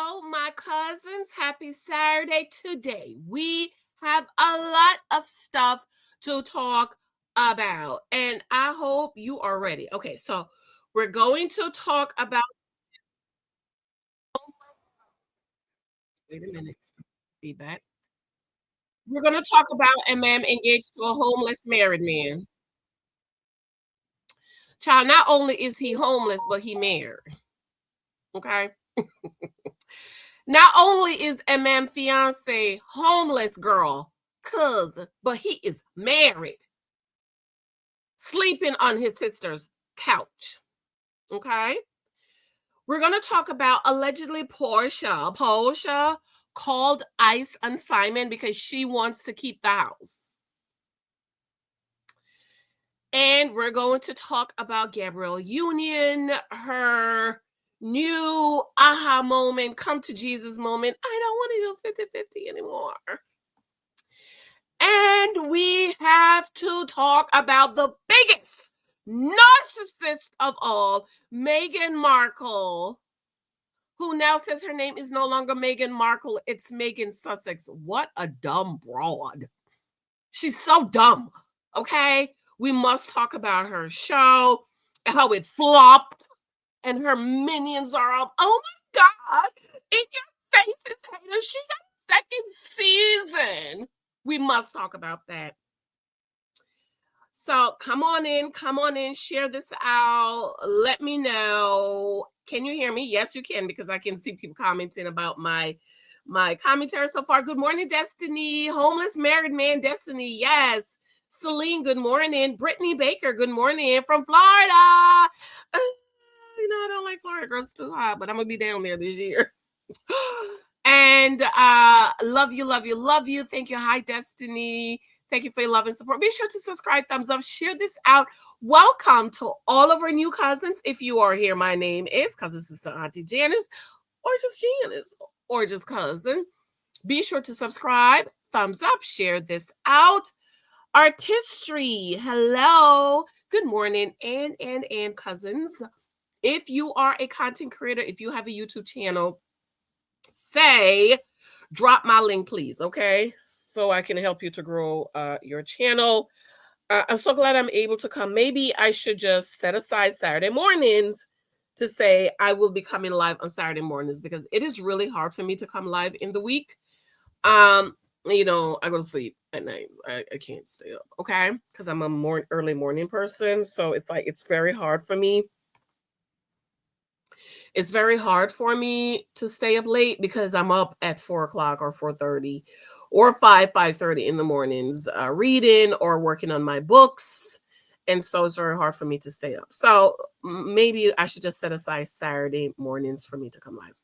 Oh, my cousins, happy Saturday. Today, we have a lot of stuff to talk about, and I hope you are ready. Okay, so we're going to talk about. Wait a minute, feedback. We're going to talk about Emem engaged to a homeless married man. Child, not only is he homeless, but he married. Okay. Not only is Emem fiance homeless girl cousin, but he is married, sleeping on his sister's couch. Okay. We're going to talk about allegedly Porsha called Ice on Simon because she wants to keep the house. And we're going to talk about Gabrielle Union, her new aha moment, come to Jesus moment. I don't want to do 50-50 anymore. And we have to talk about the biggest narcissist of all, Meghan Markle, who now says her name is no longer Meghan Markle, it's Meghan Sussex. What a dumb broad. She's so dumb. Okay? We must talk about her show, how it flopped, and her minions are up. Oh my God. In your face is hater. She got second season. We must talk about that. So come on in, share this out. Let me know. Can you hear me? Yes, you can, because I can see people commenting about my commentary so far. Good morning, Destiny. Homeless married man, Destiny. Yes. Celine, good morning. Brittany Baker, good morning from Florida. I don't like Florida girls too hot, but I'm gonna be down there this year. And love you. Thank you. Hi, Destiny. Thank you for your love and support. Be sure to subscribe, thumbs up, share this out. Welcome to all of our new cousins. If you are here, my name is Cousin Sister Auntie Janice, or just Janice, or just cousin. Be sure to subscribe, thumbs up, share this out. Artistry, hello. Good morning, and cousins. If you are a content creator, if you have a YouTube channel, drop my link, please, okay? So I can help you to grow your channel. I'm so glad I'm able to come. Maybe I should just set aside Saturday mornings to say I will be coming live on Saturday mornings, because it is really hard for me to come live in the week. I go to sleep at night. I can't stay up, okay? Because I'm a early morning person. So it's very hard for me. It's very hard for me to stay up late because I'm up at 4 o'clock or 4:30 or 5:30 in the mornings, reading or working on my books. And so it's very hard for me to stay up. So maybe I should just set aside Saturday mornings for me to come live.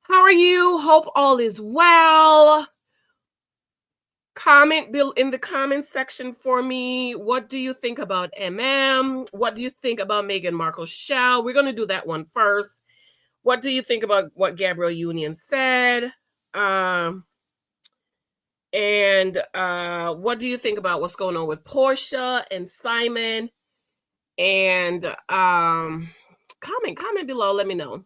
How are you? Hope all is well. Comment in the comment section for me. What do you think about Emem? What do you think about Meghan Markle's show? We're going to do that one first. What do you think about what Gabrielle Union said? And what do you think about what's going on with Porsha and Simon? And comment below. Let me know.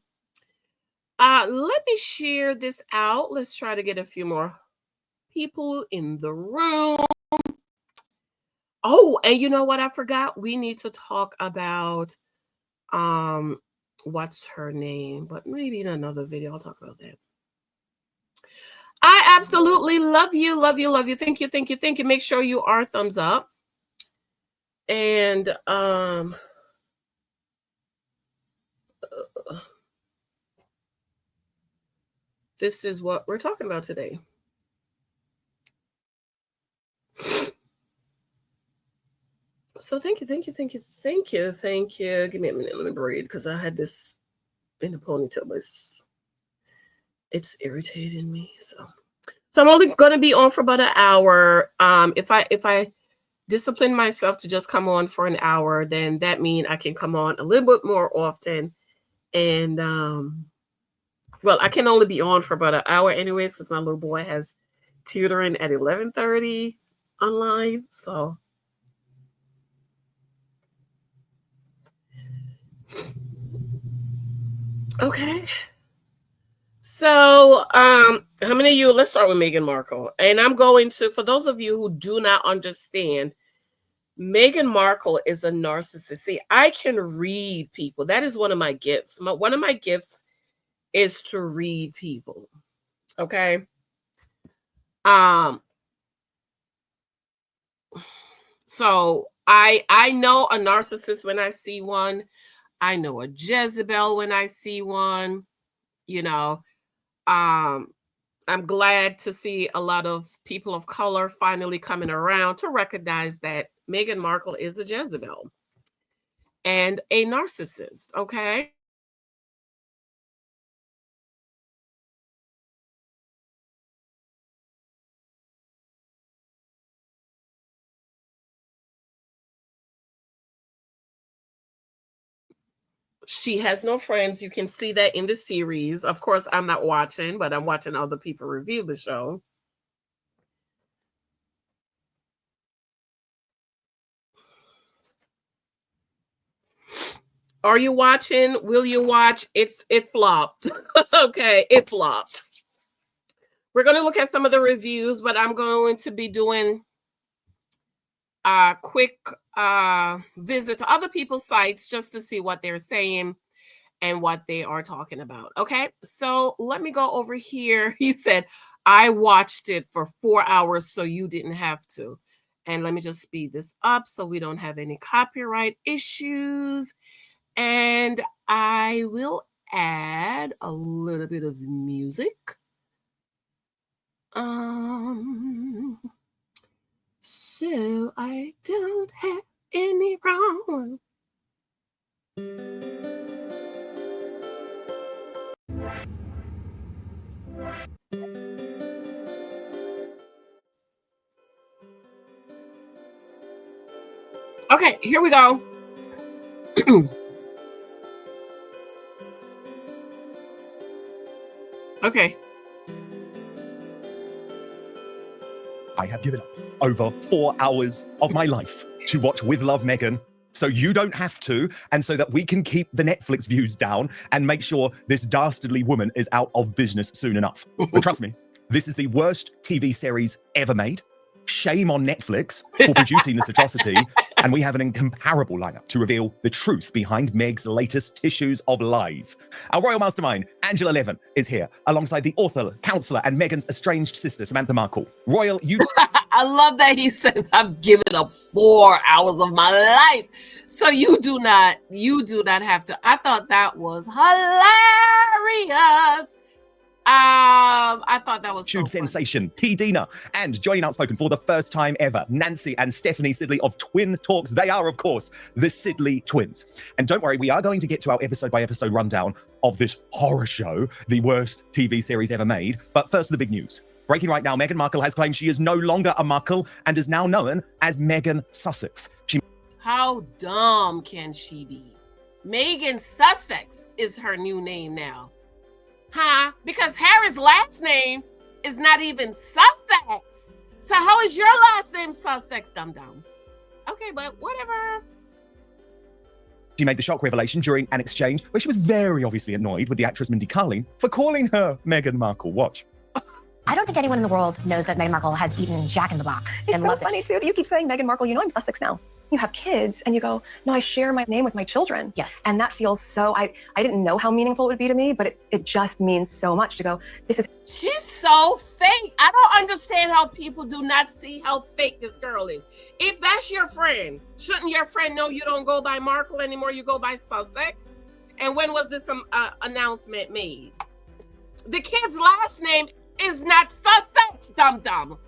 Let me share this out. Let's try to get a few more people in the room. Oh, and you know what I forgot? We need to talk about what's her name, but maybe in another video I'll talk about that. I absolutely love you. Thank you. Make sure you are thumbs up. And this is what we're talking about today. So thank you. Give me a minute, let me breathe, because I had this in a ponytail, but it's irritating me. So I'm only gonna be on for about an hour. If I discipline myself to just come on for an hour, then that means I can come on a little bit more often. And well, I can only be on for about an hour anyway, since my little boy has tutoring at 11:30 online. So okay. So, how many of you? Let's start with Meghan Markle, and I'm going to. For those of you who do not understand, Meghan Markle is a narcissist. See, I can read people. That is one of my gifts. One of my gifts is to read people. Okay. So I know a narcissist when I see one. I know a Jezebel when I see one. You know, I'm glad to see a lot of people of color finally coming around to recognize that Meghan Markle is a Jezebel and a narcissist. Okay. She has no friends. You can see that in the series. Of course, I'm not watching, but I'm watching other people review the show. Are you watching? Will you watch? It flopped. Okay, it flopped. We're going to look at some of the reviews, but I'm going to be doing a quick visit to other people's sites just to see what they're saying and what they are talking about. Okay, so let me go over here. He said, I watched it for 4 hours, so you didn't have to. And let me just speed this up so we don't have any copyright issues. And I will add a little bit of music. So I don't have any wrong. Okay, here we go. Okay. I have given up over 4 hours of my life to watch With Love, Meghan, so you don't have to, and so that we can keep the Netflix views down and make sure this dastardly woman is out of business soon enough. But trust me, this is the worst TV series ever made. Shame on Netflix for producing this atrocity, and we have an incomparable lineup to reveal the truth behind Meg's latest tissues of lies. Our royal mastermind, Angela Levin, is here, alongside the author, counselor, and Meghan's estranged sister, Samantha Markle. Royal, you... I love that he says, I've given up 4 hours of my life. So you do not have to. I thought that was hilarious. I thought that was Tube so funny. sensation, P. Dina, and joining Outspoken for the first time ever, Nancy and Stephanie Sidley of Twin Talks. They are, of course, the Sidley twins. And don't worry, we are going to get to our episode-by-episode rundown of this horror show, the worst TV series ever made. But first, the big news. Breaking right now, Meghan Markle has claimed she is no longer a Markle and is now known as Meghan Sussex. How dumb can she be? Meghan Sussex is her new name now. Huh? Because Harry's last name is not even Sussex. So how is your last name Sussex, dum-dum? Okay, but whatever. She made the shock revelation during an exchange where she was very obviously annoyed with the actress Mindy Kaling for calling her Meghan Markle. Watch. I don't think anyone in the world knows that Meghan Markle has eaten Jack in the Box. It's so funny, too, that you keep saying Meghan Markle. You know I'm Sussex now. You have kids, and you go, no, I share my name with my children. Yes. And that feels so, I didn't know how meaningful it would be to me, but it just means so much to go, this is... She's so fake. I don't understand how people do not see how fake this girl is. If that's your friend, shouldn't your friend know you don't go by Markle anymore, you go by Sussex? And when was this announcement made? The kid's last name is not Sussex, dum-dum.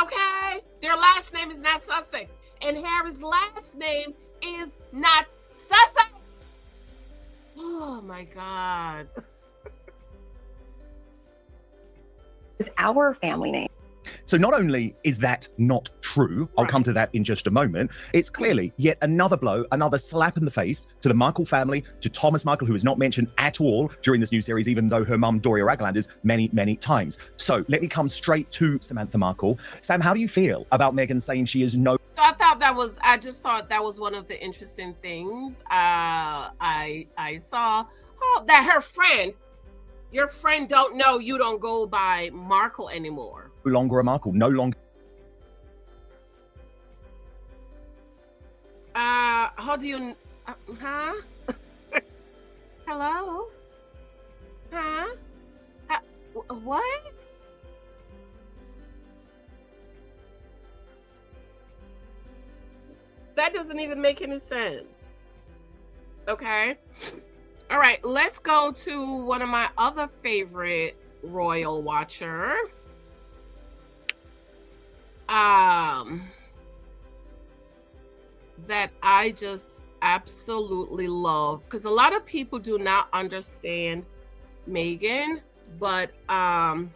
Okay? Their last name is not Sussex. And Harry's last name is not Sussex. Oh, my God. Is our family name. So not only is that not true, I'll come to that in just a moment, it's clearly yet another blow, another slap in the face to the Markle family, to Thomas Markle, who is not mentioned at all during this new series, even though her mum, Doria Ragland, is many, many times. So let me come straight to Samantha Markle. Sam, how do you feel about Meghan saying she is no... So I just thought that was one of the interesting things I saw. Oh, that her friend, your friend don't know you don't go by Markle anymore. No longer a Markle, no longer... How do you... huh? Hello? Huh? What? That doesn't even make any sense. Okay. All right, let's go to one of my other favorite royal watcher. That I just absolutely love, because a lot of people do not understand Meghan, but and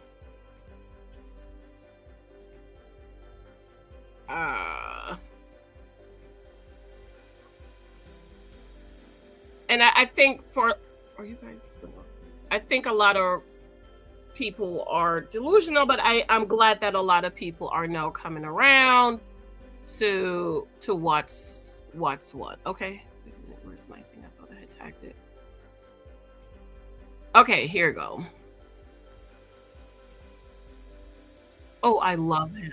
I think are you guys, I think a lot of people are delusional, but I'm glad that a lot of people are now coming around to what's what. Okay, wait a minute, where's my thing? I thought I had tagged it. Okay, here we go. Oh, I love him.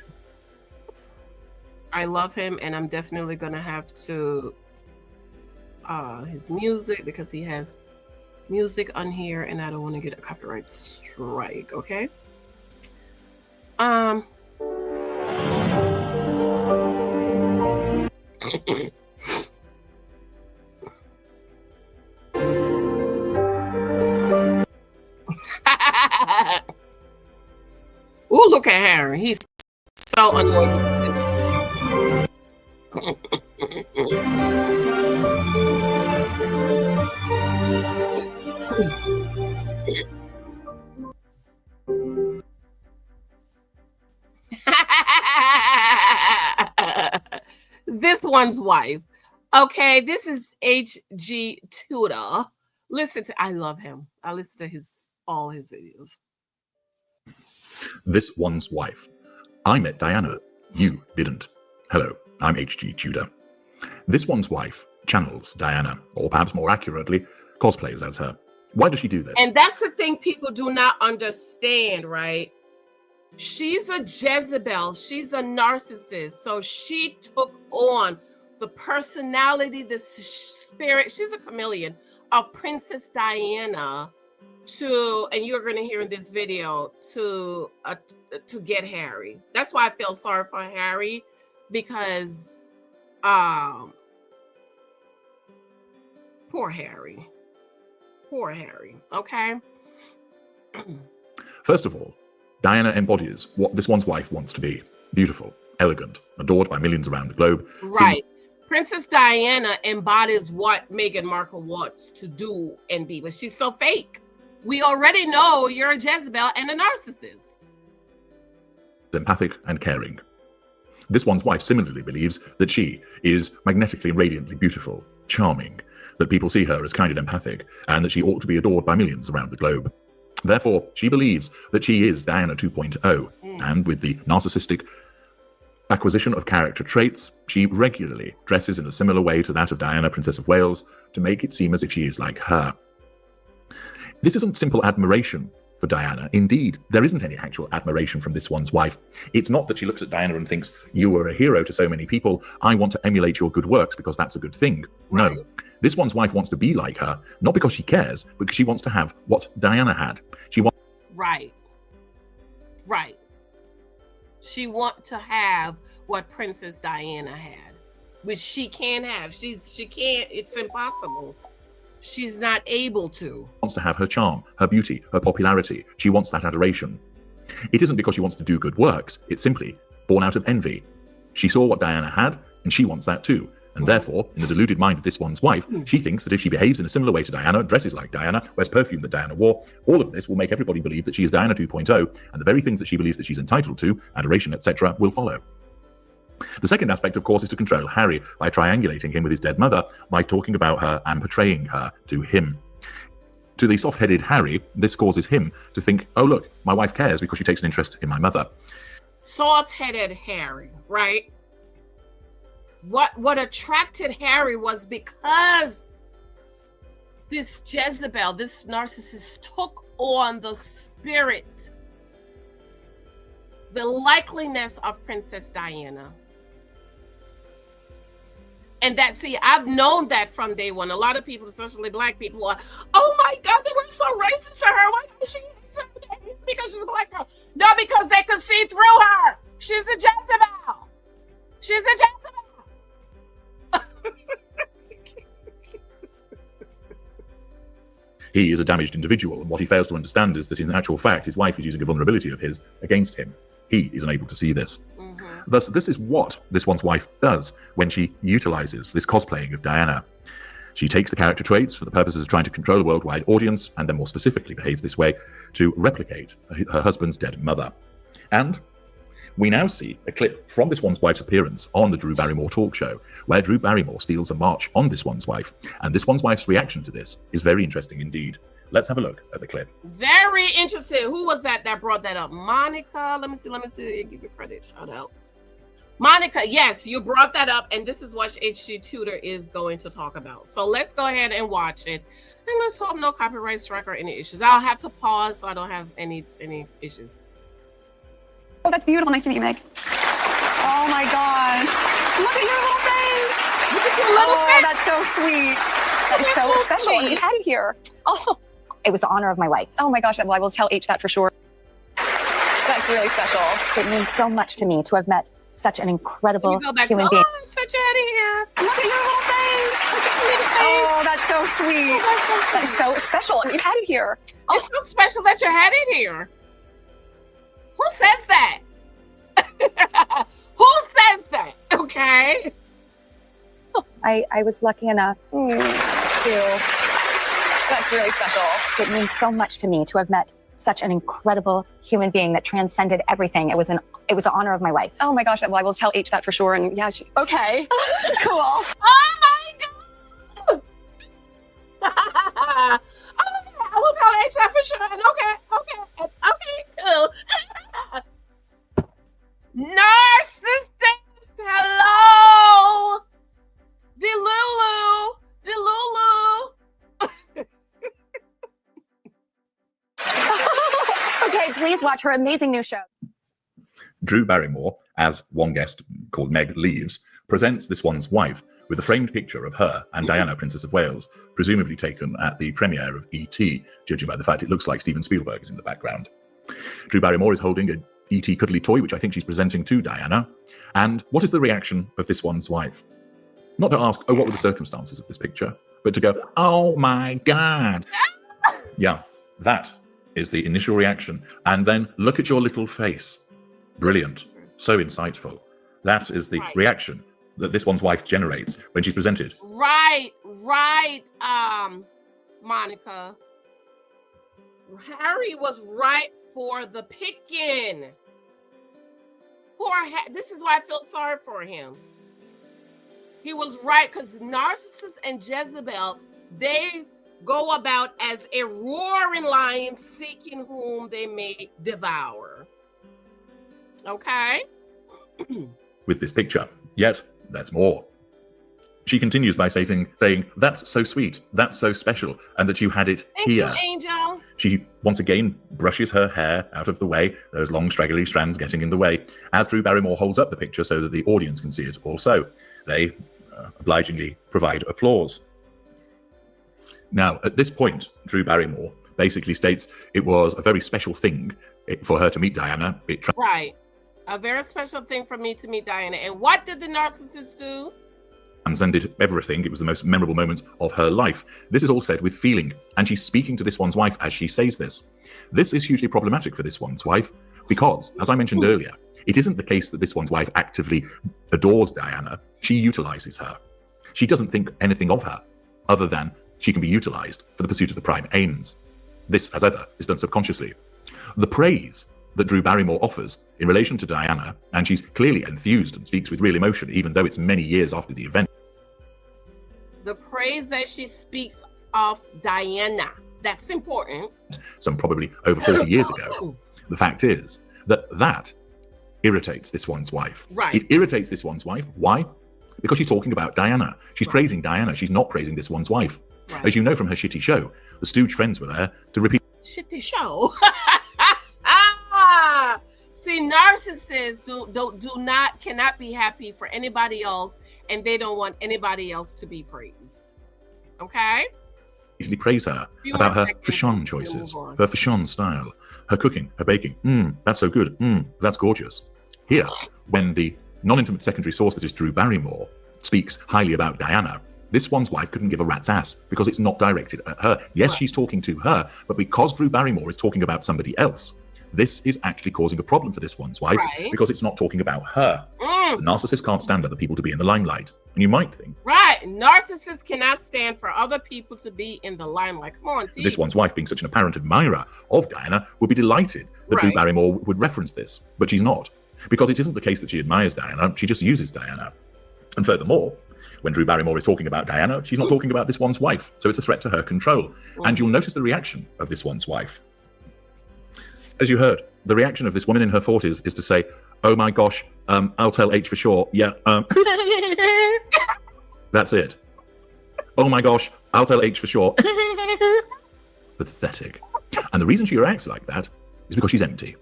I love him, and I'm definitely gonna have to his music, because he has music on here and I don't want to get a copyright strike. Okay. Ooh, look at Harry. He's so annoying. This one's wife. Okay, this is HG Tudor. Listen to, I love him. I listen to all his videos. This one's wife. I met Diana. You didn't. Hello, I'm HG Tudor. This one's wife channels Diana, or perhaps more accurately, cosplays as her. Why does she do this? And that's the thing people do not understand, right? She's a Jezebel. She's a narcissist. So she took on the personality, the spirit. She's a chameleon of Princess Diana and you're going to hear in this video, to get Harry. That's why I feel sorry for Harry, because poor Harry. Poor Harry. Okay. First of all, Diana embodies what this one's wife wants to be. Beautiful, elegant, adored by millions around the globe. Right. Princess Diana embodies what Meghan Markle wants to do and be, but she's so fake. We already know you're a Jezebel and a narcissist. Empathic and caring. This one's wife similarly believes that she is magnetically and radiantly beautiful, charming, that people see her as kind and empathic, and that she ought to be adored by millions around the globe. Therefore, she believes that she is Diana 2.0, and with the narcissistic acquisition of character traits, she regularly dresses in a similar way to that of Diana, Princess of Wales, to make it seem as if she is like her. This isn't simple admiration for Diana. Indeed, there isn't any actual admiration from this one's wife. It's not that she looks at Diana and thinks, you are a hero to so many people, I want to emulate your good works because that's a good thing. No. This one's wife wants to be like her, not because she cares, but because she wants to have what Diana had. She wants... Right. Right. She wants to have what Princess Diana had, which she can't have. She can't, it's impossible. She's not able to. Wants to have her charm, her beauty, her popularity. She wants that adoration. It isn't because she wants to do good works. It's simply born out of envy. She saw what Diana had, and she wants that too. And therefore, in the deluded mind of this one's wife, she thinks that if she behaves in a similar way to Diana, dresses like Diana, wears perfume that Diana wore, all of this will make everybody believe that she is Diana 2.0, and the very things that she believes that she's entitled to, adoration, etc., will follow. The second aspect, of course, is to control Harry by triangulating him with his dead mother, by talking about her and portraying her to him. To the soft-headed Harry, this causes him to think, oh, look, my wife cares because she takes an interest in my mother. Soft-headed Harry, right? What attracted Harry was because this Jezebel, this narcissist, took on the spirit, the likeliness of Princess Diana. And that, see, I've known that from day one. A lot of people, especially Black people, are, oh my God, they were so racist to her. Why does she hate her? Because she's a Black girl. No, because they could see through her. She's a Jezebel. She's a Jezebel. He is a damaged individual, and what he fails to understand is that in actual fact, his wife is using a vulnerability of his against him. He is unable to see this. Thus, this is what this one's wife does when she utilizes this cosplaying of Diana. She takes the character traits for the purposes of trying to control a worldwide audience, and then more specifically behaves this way to replicate her husband's dead mother. And we now see a clip from this one's wife's appearance on the Drew Barrymore talk show, where Drew Barrymore steals a march on this one's wife. And this one's wife's reaction to this is very interesting indeed. Let's have a look at the clip. Very interesting. Who was that brought that up? Monica. Let me see. Give you credit. Shout out. Monica, yes, you brought that up, and this is what HG Tutor is going to talk about. So let's go ahead and watch it. And let's hope no copyright strike or any issues. I'll have to pause so I don't have any issues. Oh, that's beautiful. Nice to meet you, Meg. Oh my gosh. Look at your little face. Look at your little face. Oh, that's so sweet. That is so special. You had it here. Oh. It was the honor of my life. Oh my gosh. Well, I will tell H that for sure. That's really special. It means so much to me to have met such an incredible human being. Oh, touch out of here. Look at your little face. Look at your little face. Oh, that's so sweet. That is so special. You had it here. Oh. It's so special that you had it here. Who says that? Who says that? Okay. I was lucky enough Too. That's really special. It means so much to me to have met such an incredible human being that transcended everything. It was the honor of my life. Oh my gosh. Well, I will tell H that for sure. And yeah, okay. Cool. Oh my God. I will tell H that for sure. And okay, cool. Narcissist, hello. Delulu. Okay, please watch her amazing new show. Drew Barrymore, as one guest called Meg leaves, presents this one's wife with a framed picture of her and Diana, Princess of Wales, presumably taken at the premiere of E.T., judging by the fact it looks like Steven Spielberg is in the background. Drew Barrymore is holding a E.T. cuddly toy, which I think she's presenting to Diana. And what is the reaction of this one's wife? Not to ask, oh, what were the circumstances of this picture? But to go, oh my God. Yeah, that is the initial reaction. And then look at your little face. Brilliant. So insightful. That is the reaction that this one's wife generates when she's presented. Right, Monica. Harry was right for the picking. This is why I feel sorry for him. He was right, because Narcissist and Jezebel, they go about as a roaring lion seeking whom they may devour. Okay? With this picture. Yet, there's more. She continues by saying, that's so sweet, that's so special, and that you had it here. Thank you, Angel. She once again brushes her hair out of the way, those long straggly strands getting in the way, as Drew Barrymore holds up the picture so that the audience can see it also. They obligingly provide applause. Now, at this point, Drew Barrymore basically states it was a very special thing for her to meet Diana. Right. A very special thing for me to meet Diana. And what did the narcissist do? Transcended everything. It was the most memorable moment of her life. This is all said with feeling, and she's speaking to this one's wife as she says this. This is hugely problematic for this one's wife because, as I mentioned earlier, it isn't the case that this one's wife actively adores Diana. She utilizes her. She doesn't think anything of her other than she can be utilized for the pursuit of the prime aims. This, as ever, is done subconsciously. The praise that Drew Barrymore offers in relation to Diana, and she's clearly enthused and speaks with real emotion, even though it's many years after the event. The praise that she speaks of Diana, that's important. Some probably over 40 years ago. The fact is that irritates this one's wife. Right. It irritates this one's wife. Why? Because she's talking about Diana. She's praising Diana. She's not praising this one's wife. Right. As you know from her shitty show, the stooge friends were there to repeat. Shitty show. See, narcissists cannot be happy for anybody else, and they don't want anybody else to be praised. Okay? Easily praise her about her fashion choices, her fashion style, her cooking, her baking. That's so good. That's gorgeous. Here, when the non-intimate secondary source that is Drew Barrymore speaks highly about Diana, this one's wife couldn't give a rat's ass because it's not directed at her. Yes, she's talking to her, but because Drew Barrymore is talking about somebody else, this is actually causing a problem for this one's wife because it's not talking about her. The narcissist can't stand other people to be in the limelight. And you might think, right, narcissists cannot stand for other people to be in the limelight. Come on, T. This one's wife, being such an apparent admirer of Diana, would be delighted that Drew Barrymore would reference this, but she's not. Because it isn't the case that she admires Diana, she just uses Diana. And furthermore, when Drew Barrymore is talking about Diana, she's not talking about this one's wife, so it's a threat to her control. And you'll notice the reaction of this one's wife. As you heard, the reaction of this woman in her 40s is to say, oh my gosh, I'll tell H for sure. Yeah, that's it. Oh my gosh, I'll tell H for sure. Pathetic. And the reason she reacts like that is because she's empty.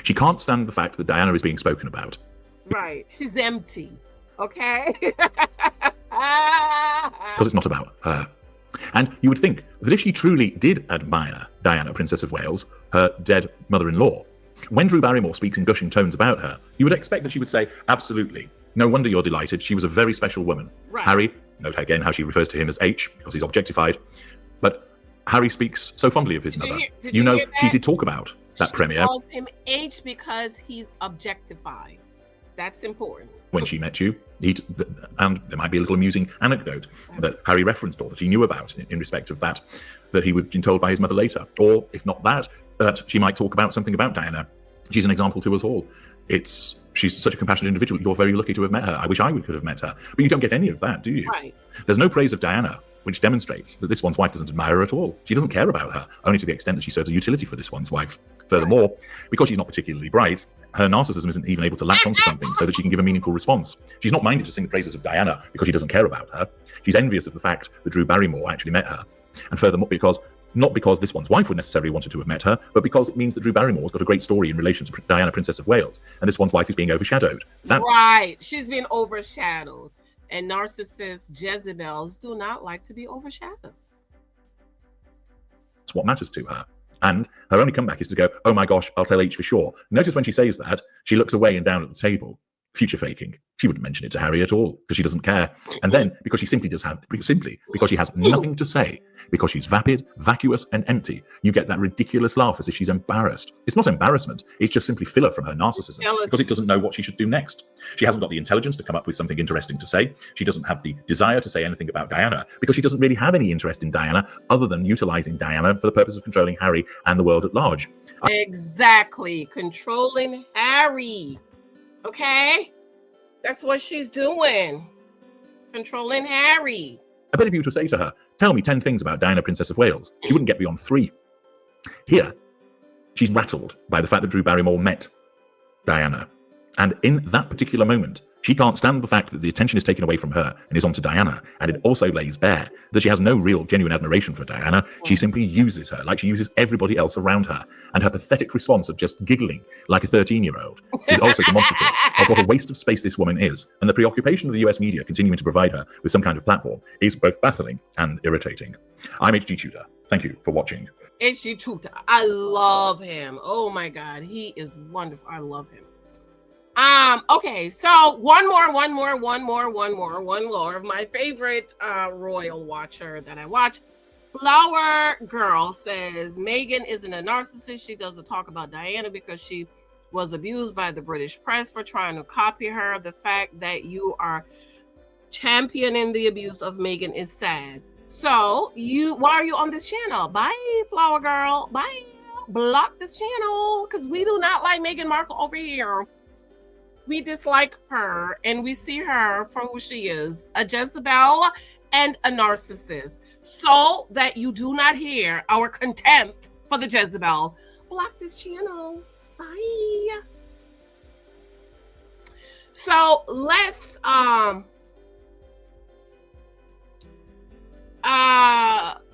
She can't stand the fact that Diana is being spoken about. Right, she's empty. Okay? Because it's not about her. And you would think that if she truly did admire Diana, Princess of Wales, her dead mother-in-law, when Drew Barrymore speaks in gushing tones about her, you would expect that she would say, absolutely. No wonder you're delighted. She was a very special woman. Right. Harry, note again how she refers to him as H, because he's objectified. But Harry speaks so fondly of his mother. You know, she did talk about that premiere. She calls him H because he's objectified. That's important. When she met you, and there might be a little amusing anecdote that Harry referenced or that he knew about in respect of that he would have been told by his mother later. Or if not that she might talk about something about Diana. She's an example to us all. She's such a compassionate individual. You're very lucky to have met her. I wish I could have met her. But you don't get any of that, do you? Right. There's no praise of Diana, which demonstrates that this one's wife doesn't admire her at all. She doesn't care about her, only to the extent that she serves a utility for this one's wife. Furthermore, because she's not particularly bright, her narcissism isn't even able to latch onto something so that she can give a meaningful response. She's not minded to sing the praises of Diana because she doesn't care about her. She's envious of the fact that Drew Barrymore actually met her. And furthermore, not because this one's wife would necessarily wanted to have met her, but because it means that Drew Barrymore's got a great story in relation to Diana, Princess of Wales, and this one's wife is being overshadowed. Right, she's being overshadowed. And narcissists, Jezebels, do not like to be overshadowed. That's what matters to her. And her only comeback is to go, oh my gosh, I'll tell H for sure. Notice when she says that, she looks away and down at the table, future faking. She wouldn't mention it to Harry at all because she doesn't care. And then because she because she has nothing to say, because she's vapid, vacuous, and empty, you get that ridiculous laugh as if she's embarrassed. It's not embarrassment. It's just simply filler from her narcissism because it doesn't know what she should do next. She hasn't got the intelligence to come up with something interesting to say. She doesn't have the desire to say anything about Diana because she doesn't really have any interest in Diana other than utilizing Diana for the purpose of controlling Harry and the world at large. Exactly. Controlling Harry. Okay? That's what she's doing. Controlling Harry. I bet if you were to say to her, tell me 10 things about Diana, Princess of Wales, she wouldn't get beyond 3. Here, she's rattled by the fact that Drew Barrymore met Diana. And in that particular moment, she can't stand the fact that the attention is taken away from her and is onto Diana. And it also lays bare that she has no real, genuine admiration for Diana. She simply uses her like she uses everybody else around her. And her pathetic response of just giggling like a 13-year-old is also demonstrative of what a waste of space this woman is. And the preoccupation of the US media continuing to provide her with some kind of platform is both baffling and irritating. I'm HG Tudor. Thank you for watching. HG Tudor. I love him. Oh my God. He is wonderful. I love him. Okay, so one more of my favorite royal watcher that I watch. Flower Girl says Meghan isn't a narcissist. She doesn't talk about Diana because she was abused by the British press for trying to copy her. The fact that you are championing the abuse of Meghan is sad. So why are you on this channel? Bye, flower girl. Bye. Block this channel because we do not like Meghan Markle over here. We dislike her and we see her for who she is, a Jezebel and a narcissist. So that you do not hear our contempt for the Jezebel, block this channel. Bye. So let's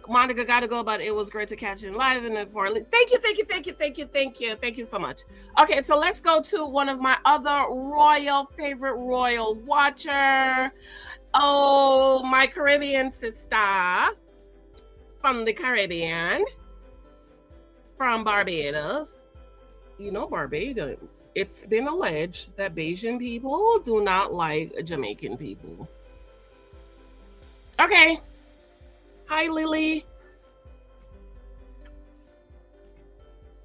Monica gotta go, but it was great to catch you live and for thank you so much. Okay, so let's go to one of my other favorite royal watcher. Oh, my Caribbean sister from the Caribbean, from Barbados. You know, Barbados, it's been alleged that Bajan people do not like Jamaican people. Okay. Hi, Lily.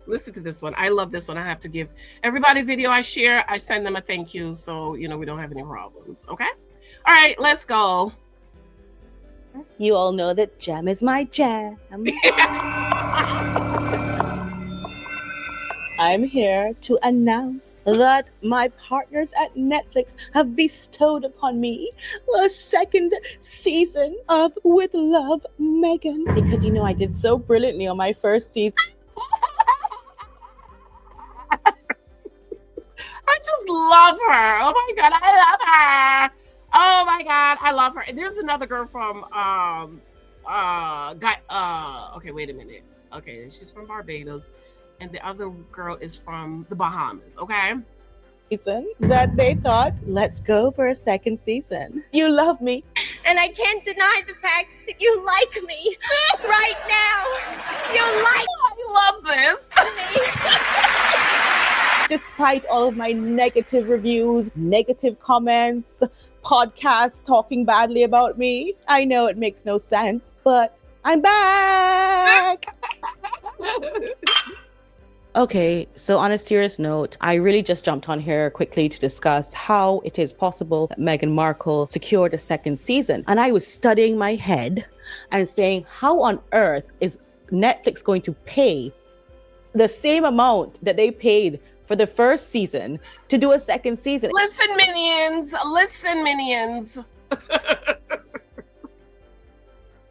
Listen to this one. I love this one. I have to give everybody video I share. I send them a thank you, so we don't have any problems. Okay. All right, let's go. You all know that jam is my jam. I'm here to announce that my partners at Netflix have bestowed upon me a second season of With Love, Meghan. Because I did so brilliantly on my first season. I just love her. Oh my God, I love her. Oh my God, I love her. There's another girl from okay, wait a minute. Okay, she's from Barbados. And the other girl is from the Bahamas, okay? Season that they thought, let's go for a second season. You love me. And I can't deny the fact that you like me right now. You like I love this. Me. Despite all of my negative reviews, negative comments, podcasts talking badly about me, I know it makes no sense, but I'm back. Okay, so on a serious note, I really just jumped on here quickly to discuss how it is possible that Meghan Markle secured a second season. And I was studying my head and saying, how on earth is Netflix going to pay the same amount that they paid for the first season to do a second season? Listen, minions. Listen, minions.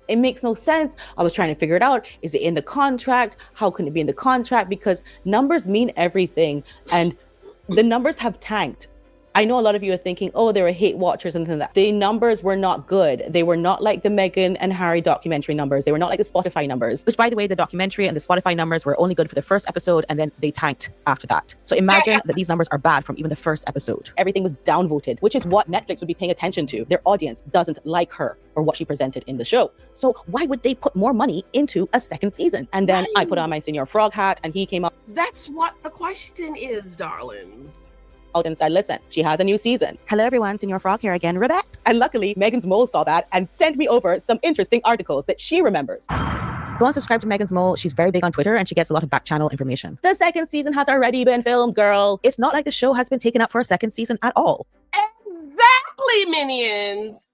It makes no sense. I was trying to figure it out. Is it in the contract? How can it be in the contract? Because numbers mean everything. And the numbers have tanked. I know a lot of you are thinking, oh, they were hate watchers and that. The numbers were not good. They were not like the Meghan and Harry documentary numbers. They were not like the Spotify numbers, which, by the way, the documentary and the Spotify numbers were only good for the first episode and then they tanked after that. So imagine that these numbers are bad from even the first episode. Everything was downvoted, which is what Netflix would be paying attention to. Their audience doesn't like her or what she presented in the show. So why would they put more money into a second season? And then I put on my Senior Frog hat and he came up. That's what the question is, darlings. And said, listen, she has a new season. Hello everyone, Senior Frog here again, Rebecca. And luckily, Meghan's Mole saw that and sent me over some interesting articles that she remembers. Go and subscribe to Meghan's Mole. She's very big on Twitter and she gets a lot of back channel information. The second season has already been filmed, girl. It's not like the show has been taken up for a second season at all. Exactly, minions.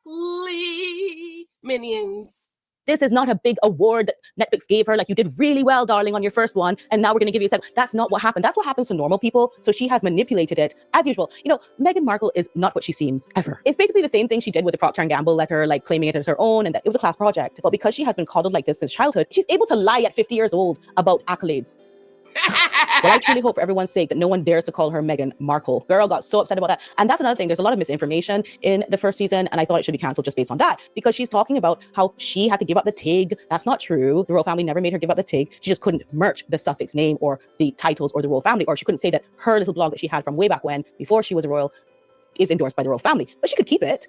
Exactly, minions. This is not a big award that Netflix gave her. Like, you did really well, darling, on your first one. And now we're going to give you a second. That's not what happened. That's what happens to normal people. So she has manipulated it as usual. Meghan Markle is not what she seems ever. It's basically the same thing she did with the Procter & Gamble letter, like claiming it as her own and that it was a class project. But because she has been coddled like this since childhood, she's able to lie at 50 years old about accolades. Well, I truly hope for everyone's sake that no one dares to call her Meghan Markle. Girl got so upset about that. And that's another thing. There's a lot of misinformation in the first season. And I thought it should be canceled just based on that. Because she's talking about how she had to give up the TIG. That's not true. The royal family never made her give up the TIG. She just couldn't merch the Sussex name or the titles or the royal family. Or she couldn't say that her little blog that she had from way back when, before she was a royal, is endorsed by the royal family. But she could keep it.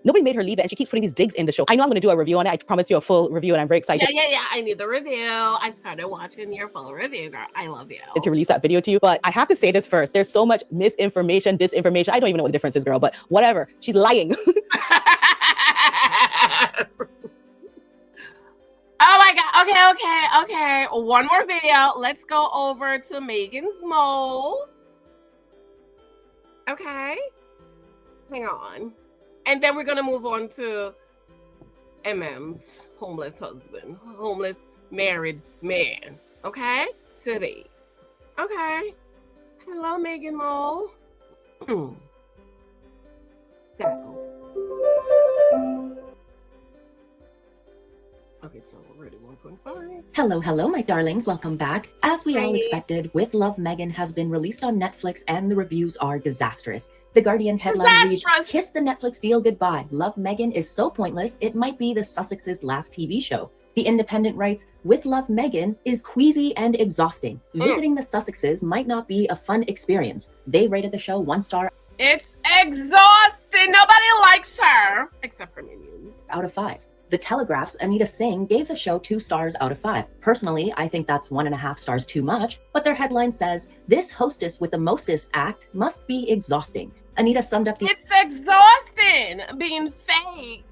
Nobody made her leave it, and she keeps putting these digs in the show. I know I'm going to do a review on it. I promise you a full review, and I'm very excited. Yeah. I need the review. I started watching your full review, girl. I love you. To release that video to you, but I have to say this first. There's so much misinformation, disinformation. I don't even know what the difference is, girl, but whatever. She's lying. Oh my God. Okay. One more video. Let's go over to Meghan's Mole. Okay. Hang on. And then we're gonna move on to Emem's homeless husband, homeless married man. Okay? City. Okay. Hello, Meghan Mole. Go. Okay, so already 1.5. Hello, my darlings. Welcome back. As we all Hi. expected, With Love Meghan has been released on Netflix and the reviews are disastrous. The Guardian headline reads, Disastrous! "Kiss the Netflix deal goodbye. Love Meghan is so pointless, it might be the Sussexes' last TV show." The Independent writes, "With Love Meghan is queasy and exhausting. Visiting the Sussexes might not be a fun experience." They rated the show 1 star It's exhausting. Nobody likes her except her minions. out of 5. The Telegraph's Anita Singh gave the show 2 stars out of 5. Personally, I think that's 1.5 stars too much, but their headline says, "This hostess with the mostest act must be exhausting." Anita summed up the It's exhausting being fake,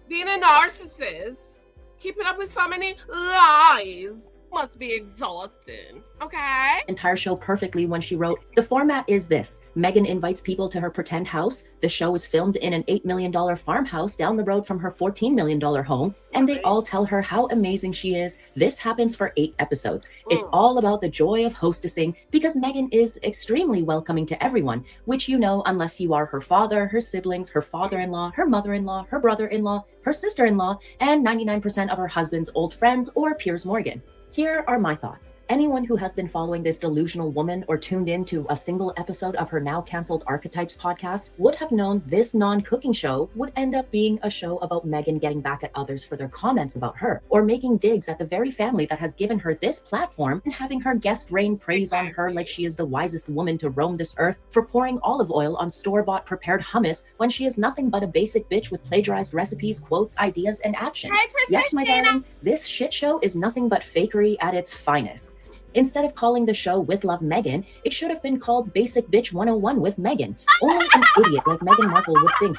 being a narcissist, keeping up with so many lies. Must be exhausting. Okay. entire show perfectly when she wrote, "The format is this. Meghan invites people to her pretend house. The show is filmed in an $8 million farmhouse down the road from her $14 million home, and they all tell her how amazing she is. This happens for 8 episodes. It's all about the joy of hostessing because Meghan is extremely welcoming to everyone, which you know unless you are her father, her siblings, her father-in-law, her mother-in-law, her brother-in-law, her sister-in-law, and 99% of her husband's old friends or Piers Morgan." Here are my thoughts. Anyone who has been following this delusional woman or tuned in to a single episode of her now canceled Archetypes podcast would have known this non-cooking show would end up being a show about Meghan getting back at others for their comments about her, or making digs at the very family that has given her this platform and having her guest rain praise on her like she is the wisest woman to roam this earth for pouring olive oil on store-bought prepared hummus when she is nothing but a basic bitch with plagiarized recipes, quotes, ideas, and actions. Yes, my darling, this shit show is nothing but fakery at its finest. Instead of calling the show With Love Meghan, it should have been called Basic Bitch 101 with Meghan. Only an idiot like Meghan Markle would think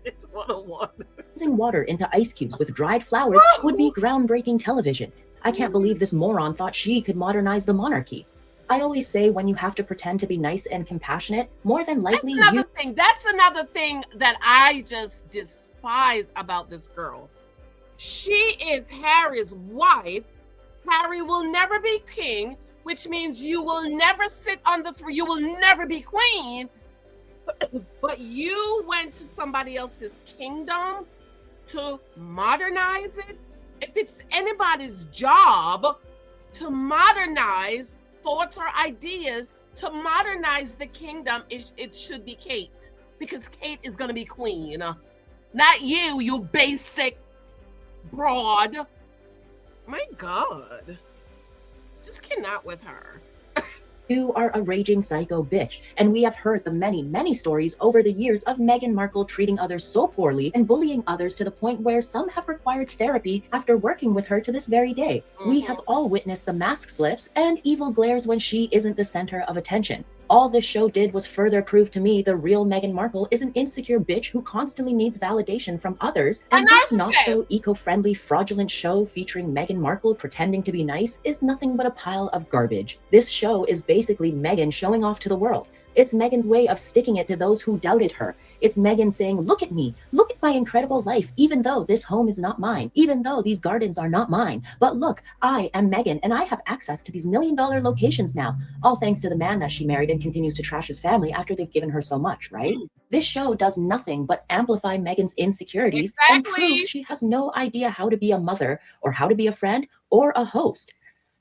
It's 101. freezing water into ice cubes with dried flowers would be groundbreaking television. I can't believe this moron thought she could modernize the monarchy. I always say when you have to pretend to be nice and compassionate, more than likely That's another thing that I just despise about this girl. She is Harry's wife. Harry will never be king, which means you will never sit on the throne. You will never be queen. But you went to somebody else's kingdom to modernize it. If it's anybody's job to modernize thoughts or ideas, to modernize the kingdom, it should be Kate, because Kate is going to be queen, not you, you basic broad. My God, just cannot with her. You are a raging psycho bitch, and we have heard the many stories over the years of Meghan Markle treating others so poorly and bullying others to the point where some have required therapy after working with her to this very day. We have all witnessed the mask slips and evil glares when she isn't the center of attention. All this show did was further prove to me the real Meghan Markle is an insecure bitch who constantly needs validation from others, and this not-so-eco-friendly, fraudulent show featuring Meghan Markle pretending to be nice is nothing but a pile of garbage. This show is basically Meghan showing off to the world. It's Meghan's way of sticking it to those who doubted her. It's Meghan saying, "Look at me, look at my incredible life, even though this home is not mine, even though these gardens are not mine. But look, I am Meghan and I have access to these $1 million locations now, all thanks to the man that she married and continues to trash his family after they've given her so much," right? This show does nothing but amplify Meghan's insecurities and proves she has no idea how to be a mother or how to be a friend or a host.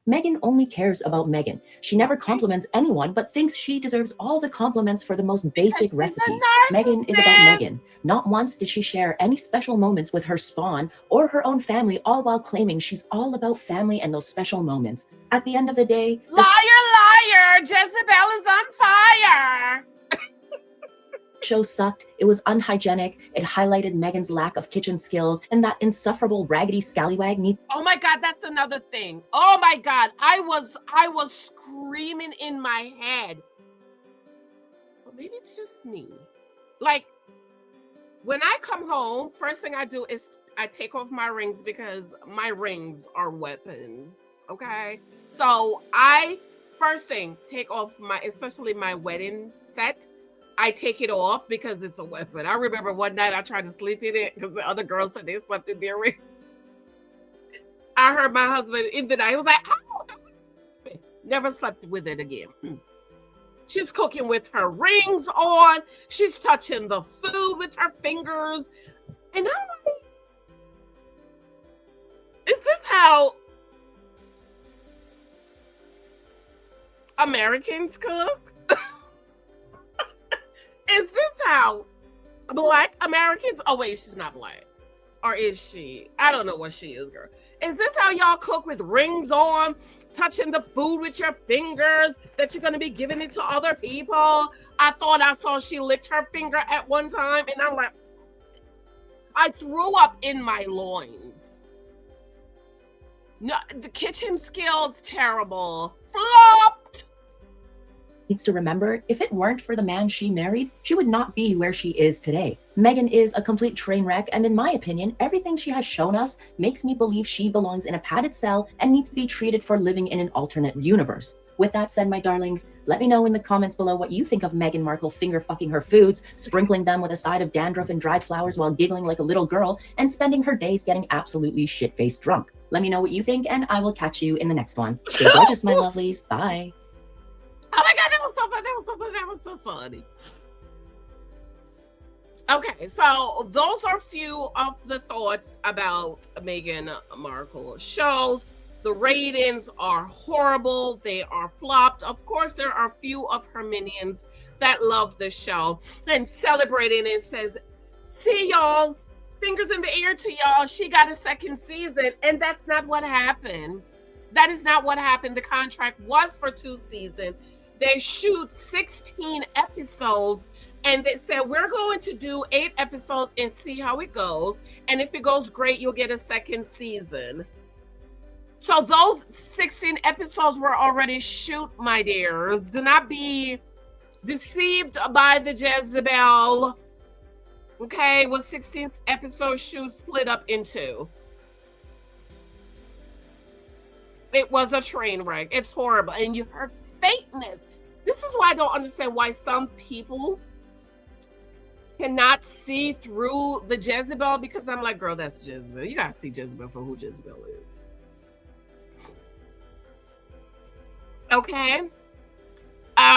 Meghan only cares about Meghan. She never compliments anyone, but thinks she deserves all the compliments for the most basic recipes. Meghan is about Meghan. Not once did she share any special moments with her spawn or her own family, all while claiming she's all about family and those special moments. At the end of the day, liar, Jezebel is on fire. show sucked. It was unhygienic. It highlighted Meghan's lack of kitchen skills, and that insufferable raggedy scallywag needs. Oh my God, that's another thing. Oh my God, I was screaming in my head. Well, maybe it's just me. Like, when I come home, first thing I do is I take off my rings because my rings are weapons. Okay, so I First thing, take off especially my wedding set. I take it off because it's a weapon. I remember one night I tried to sleep in it because the other girls said they slept in their ring. I heard my husband in the night. He was like, "Oh, never slept with it again." She's cooking with her rings on. She's touching the food with her fingers. And I'm like, is this how Americans cook? Is this how Black Americans? Oh, wait, she's not Black. Or is she? I don't know what she is, girl. Is this how y'all cook with rings on, touching the food with your fingers, that you're going to be giving it to other people? I thought I saw she licked her finger at one time, and I'm like, I threw up in my loins. No, the kitchen skills, terrible. Flopped. Needs to remember, if it weren't for the man she married, she would not be where she is today. Meghan is a complete train wreck, and in my opinion, everything she has shown us makes me believe she belongs in a padded cell and needs to be treated for living in an alternate universe. With that said, my darlings, let me know in the comments below what you think of Meghan Markle finger fucking her foods, sprinkling them with a side of dandruff and dried flowers while giggling like a little girl, and spending her days getting absolutely shit-faced drunk. Let me know what you think, and I will catch you in the next one. Stay gorgeous, my lovelies. Bye. Oh my God, that was so fun. That was so fun. That was so funny. Okay, so those are a few of the thoughts about Meghan Markle shows. The ratings are horrible. They are flopped. Of course, there are a few of her minions that love the show and celebrating and says, see y'all, fingers in the air to y'all. She got a second season. And that's not what happened. That is not what happened. The contract was for 2 seasons. They shoot 16 episodes and they said, we're going to do 8 episodes and see how it goes. And if it goes great, you'll get a second season. So those 16 episodes were already shoot, my dears. Do not be deceived by the Jezebel. Okay, was 16 episode shoot split up in 2. It was a train wreck. It's horrible. And you heard fakeness. This is why I don't understand why some people cannot see through the Jezebel, because I'm like, girl, that's Jezebel. You gotta see Jezebel for who Jezebel is. Okay.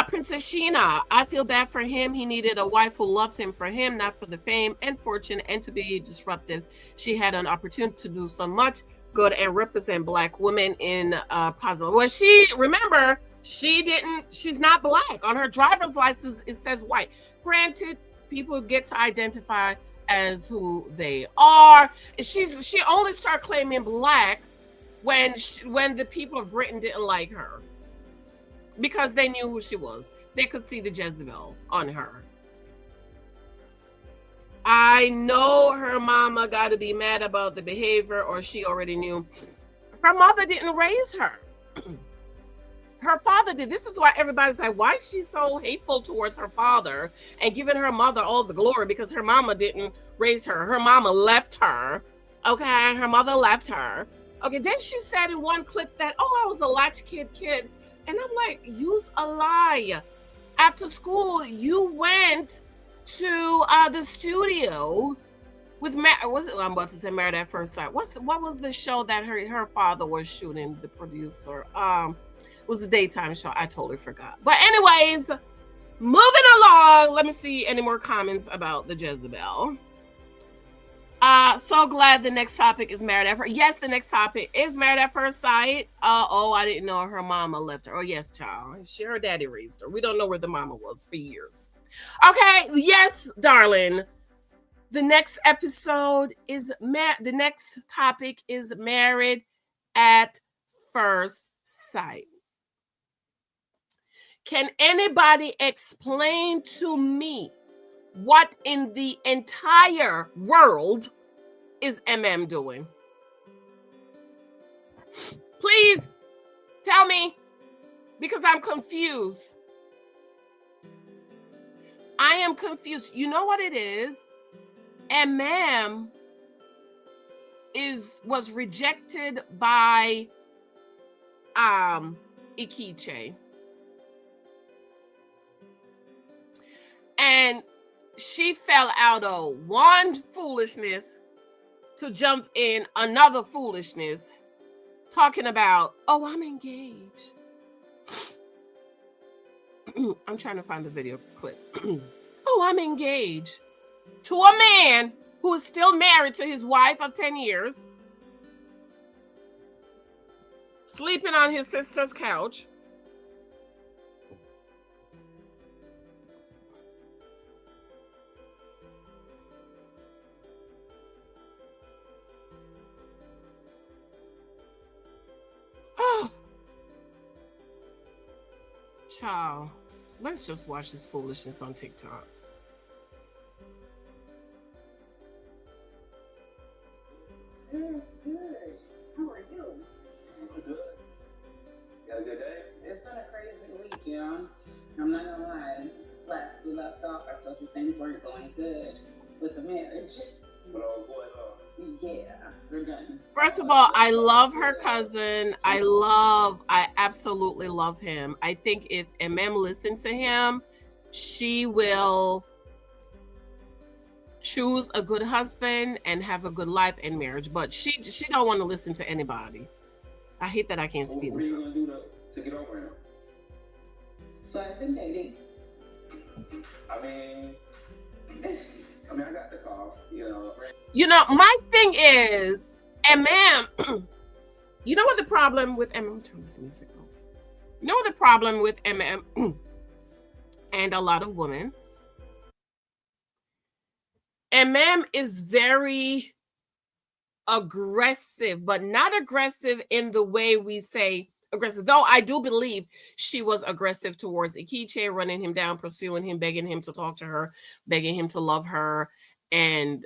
Princess Sheena, I feel bad for him. He needed a wife who loved him for him, not for the fame and fortune and to be disruptive. She had an opportunity to do so much good and represent Black women in positive. Well, remember, she's not Black. On her driver's license, it says white. Granted, people get to identify as who they are. She only started claiming Black when the people of Britain didn't like her, because they knew who she was. They could see the Jezebel on her. I know her mama got to be mad about the behavior, or she already knew. Her mother didn't raise her. Her father did. This is why everybody's like, why is she so hateful towards her father and giving her mother all the glory? Because her mama didn't raise her. Her mama left her. Okay, her mother left her. Okay, then she said in one clip that, oh, I was a latchkey kid. And I'm like, use a lie. After school, you went to the studio with I'm about to say Married at First Sight. What was the show that her father was shooting, the producer? It was a daytime show. I totally forgot. But anyways, moving along. Let me see any more comments about the Jezebel. So glad the next topic is Married at First. Yes, the next topic is Married at First Sight. Oh, I didn't know her mama left her. Oh, yes, child. Her daddy raised her. We don't know where the mama was for years. Okay, yes, darling. The next episode is the next topic is Married at First Sight. Can anybody explain to me what in the entire world is Emem doing? Please tell me, because I'm confused. I am confused. You know what it is? Emem was rejected by Ikiche. And she fell out of one foolishness to jump in another foolishness, talking about, oh, I'm engaged. I'm trying to find the video clip. Oh, I'm engaged to a man who is still married to his wife of 10 years, sleeping on his sister's couch. Oh, child, let's just watch this foolishness on TikTok. Good. How are you? I'm good. You had a good day? It's been a crazy week, you know. I'm not gonna lie. Last we left off, I told you things weren't going good with the marriage. But all going on. Yeah, we're done. First of all, I love her cousin. I absolutely love him. I think if Emem listened to him, she will choose a good husband and have a good life and marriage. But she don't want to listen to anybody. I hate that I can't speak this. What are you gonna do to get over him? So I've been dating. I mean, I got the call, you know. You know, my thing is, Emem, you know what the problem with Emem, turn this music off. You know what the problem with Emem and a lot of women? Emem is very aggressive, but not aggressive in the way we say aggressive. Though I do believe she was aggressive towards Ikiche, running him down, pursuing him, begging him to talk to her, begging him to love her, and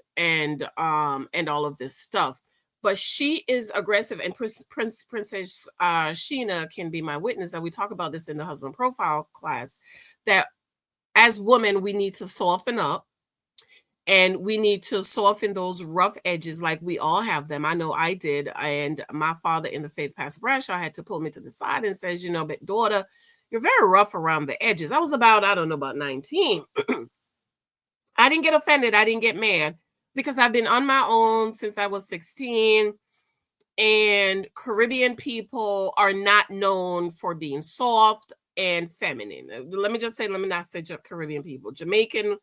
all of this stuff. But she is aggressive, and Princess Sheena can be my witness. And we talk about this in the husband profile class, that as women we need to soften up. And we need to soften those rough edges, like we all have them. I know I did. And my father in the faith, Pastor Bradshaw, had to pull me to the side and says, you know, but daughter, you're very rough around the edges. I was about 19. I didn't get offended. I didn't get mad because I've been on my own since I was 16. And Caribbean people are not known for being soft and feminine. Let me not say Caribbean people. Jamaican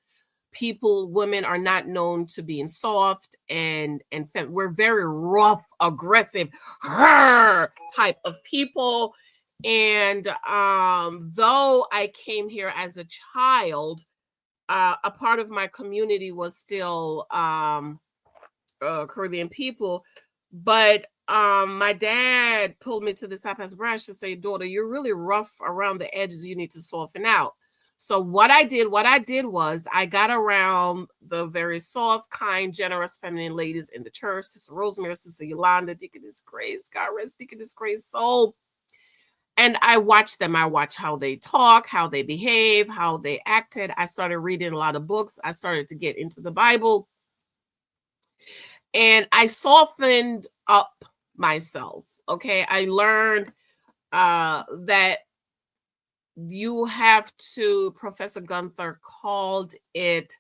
people, women are not known to being soft and we're very rough, aggressive type of people. And though I came here as a child, a part of my community was still Caribbean people, but my dad pulled me to the side, Pastor Brash, to say, daughter, you're really rough around the edges. You need to soften out. So what I did was I got around the very soft, kind, generous, feminine ladies in the church, Sister Rosemary, Sister Yolanda, Deaconess Grace, God rest Deaconess Grace soul. And I watched them. I watched how they talk, how they behave, how they acted. I started reading a lot of books. I started to get into the Bible. And I softened up myself. Okay. I learned that you have to, Professor Gunther called it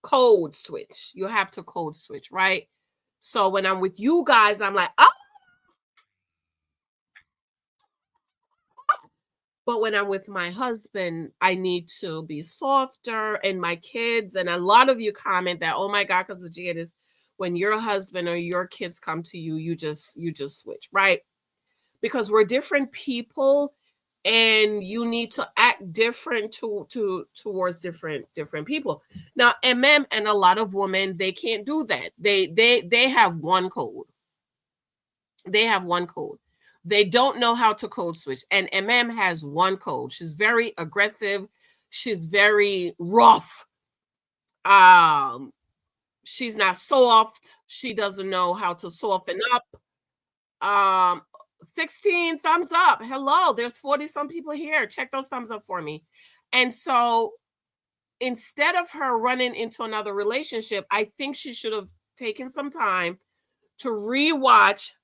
code switch. You have to code switch, right? So when I'm with you guys, I'm like, oh. But when I'm with my husband, I need to be softer. And my kids, and a lot of you comment that, oh my God, because of Jadis, when your husband or your kids come to you, you just switch, right? Because we're different people. And you need to act different towards different people. Now, Emem and a lot of women, they can't do that. They have one code. They have one code. They don't know how to code switch. And Emem has one code. She's very aggressive. She's very rough. She's not soft. She doesn't know how to soften up. 16 thumbs up. Hello, there's 40 some people here. Check those thumbs up for me. And so instead of her running into another relationship, I think she should have taken some time to rewatch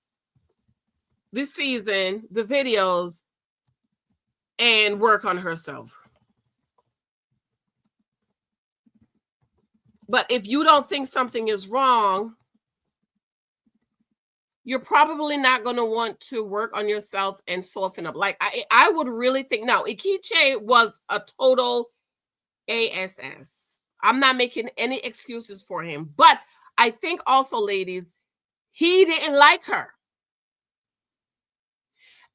this season, the videos, and work on herself. But if you don't think something is wrong, you're probably not going to want to work on yourself and soften up. Like I would really think, no, Ikiche was a total ASS. I'm not making any excuses for him. But I think also, ladies, he didn't like her.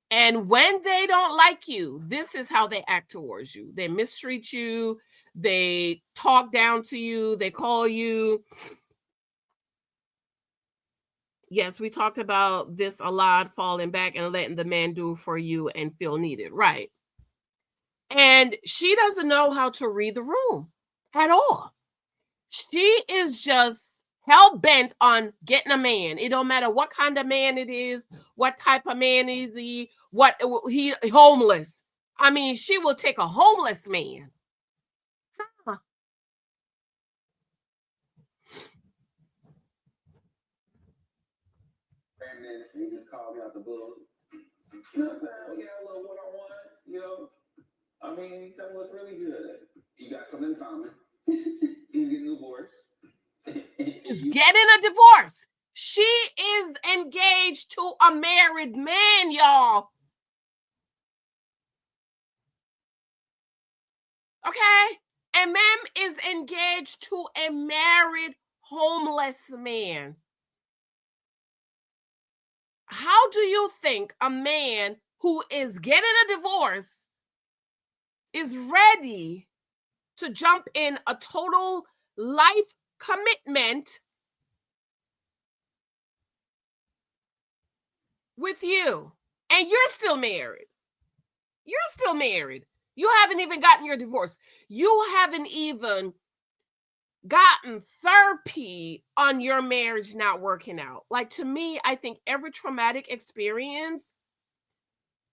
And when they don't like you, this is how they act towards you. They mistreat you. They talk down to you. They call you. Yes, we talked about this a lot, falling back and letting the man do for you and feel needed. Right. And she doesn't know how to read the room at all. She is just hell-bent on getting a man. It don't matter what kind of man it is, what type of man is he, what he homeless. I mean, she will take a homeless man. Huh. And then he just called me out the blue. You know what I'm saying? We got a little one-on-one, you know. I mean, he said what's really good. You got something in common. He's getting divorced. Is getting a divorce. She is engaged to a married man, y'all. Okay? Emem is engaged to a married homeless man. How do you think a man who is getting a divorce is ready to jump in a total life commitment with you? And you're still married. You're still married. You haven't even gotten your divorce. You haven't even gotten therapy on your marriage not working out. Like, to me, I think every traumatic experience,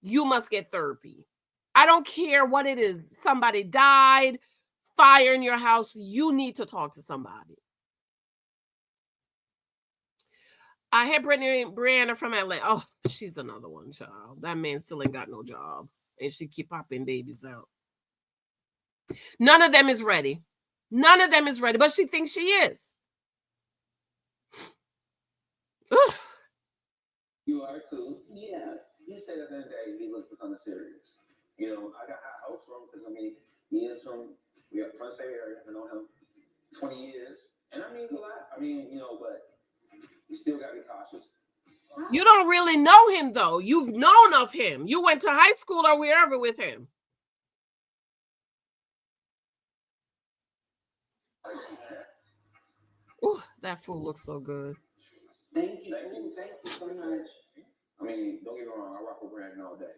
you must get therapy. I don't care what it is. Somebody died, fire in your house. You need to talk to somebody. I had Brianna from LA. Oh, she's another one, child. That man still ain't got no job. And she keep popping babies out. None of them is ready. None of them is ready. But she thinks she is. Oof. You are too. Yeah. He said at the end of the day, he looked for something serious. You know, I got high hopes for him because, I mean, he is from, we have Front State area. I've known him 20 years. And that means a lot. I mean, you know, but you still got to be cautious. You don't really know him, though. You've known of him. You went to high school or wherever with him. Ooh, that food looks so good. Thank you. Thank you so much. I mean, don't get me wrong. I rock with Brandon all day.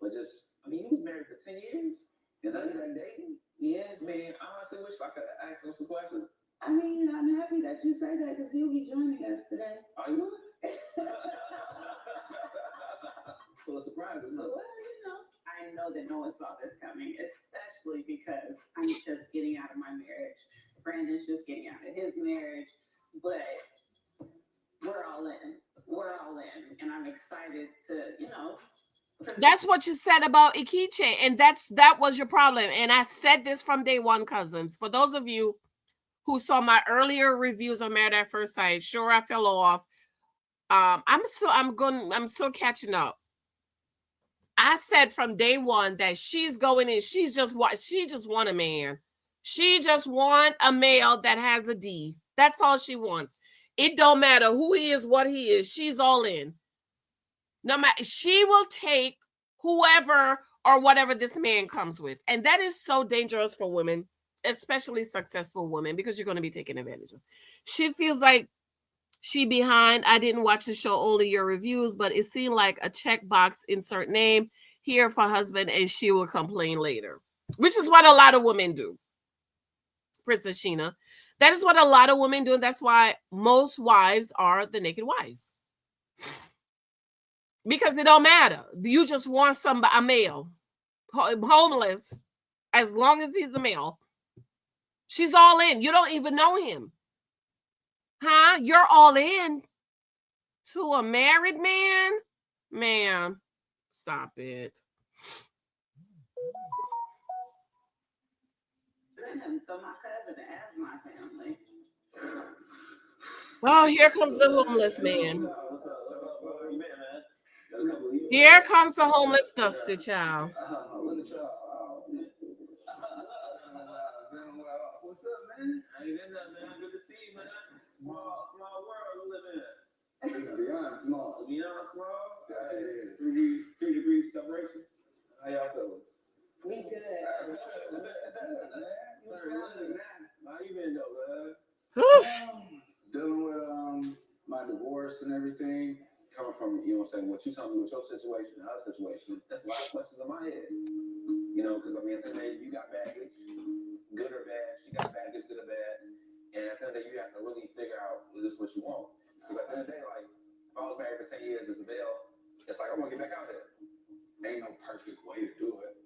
But just, I mean, he was married for 10 years. And now you're dating. Yeah. I mean, I honestly wish I could ask him some questions. I mean, I'm happy that you say that because he'll be joining us today. Are you? Full of surprises, huh? Well, you know, I know that no one saw this coming, especially because I'm just getting out of my marriage. Brandon's just getting out of his marriage, but we're all in. We're all in, and I'm excited to, you know. That's what you said about Ikiche, and that was your problem. And I said this from day one, cousins. For those of you who saw my earlier reviews of Married at First Sight, sure, I fell off. I'm still catching up. I said from day one that she's going in. She just want a man. She just want a male that has a D. That's all she wants. It don't matter who he is, what he is. She's all in. No matter, she will take whoever or whatever this man comes with. And that is so dangerous for women, especially successful women, because you're going to be taken advantage of. She feels like she behind. I didn't watch the show, only your reviews, but it seemed like a checkbox, insert name here for husband, and she will complain later, which is what a lot of women do. Princess Sheena. That is what a lot of women do. And that's why most wives are the naked wife. Because it don't matter. You just want a male, homeless, as long as he's a male. She's all in. You don't even know him. Huh? You're all in to a married man? Ma'am, stop it. So my cousin asked my family, Oh, here comes the homeless man. Here comes the homeless Dusty child. What's up, man? I ain't in nothing, man. Good to see you, man. Small world we live in. It's beyond small. Beyond small? Yes, it is. 3 degrees separation. How y'all feeling? We good. How you been, though, man? Dealing with my divorce and everything. Coming from, you know what I'm saying, what you told me with your situation and her situation, that's a lot of questions in my head. You know, because I mean, at the end of the day, you got baggage, good or bad. She got baggage, good or bad. And at the end of the day, you have to really figure out, is this what you want? Because at the end of the day, like, if I was married for 10 years, Isabel, it's like, I want to get back out there. Ain't no perfect way to do it.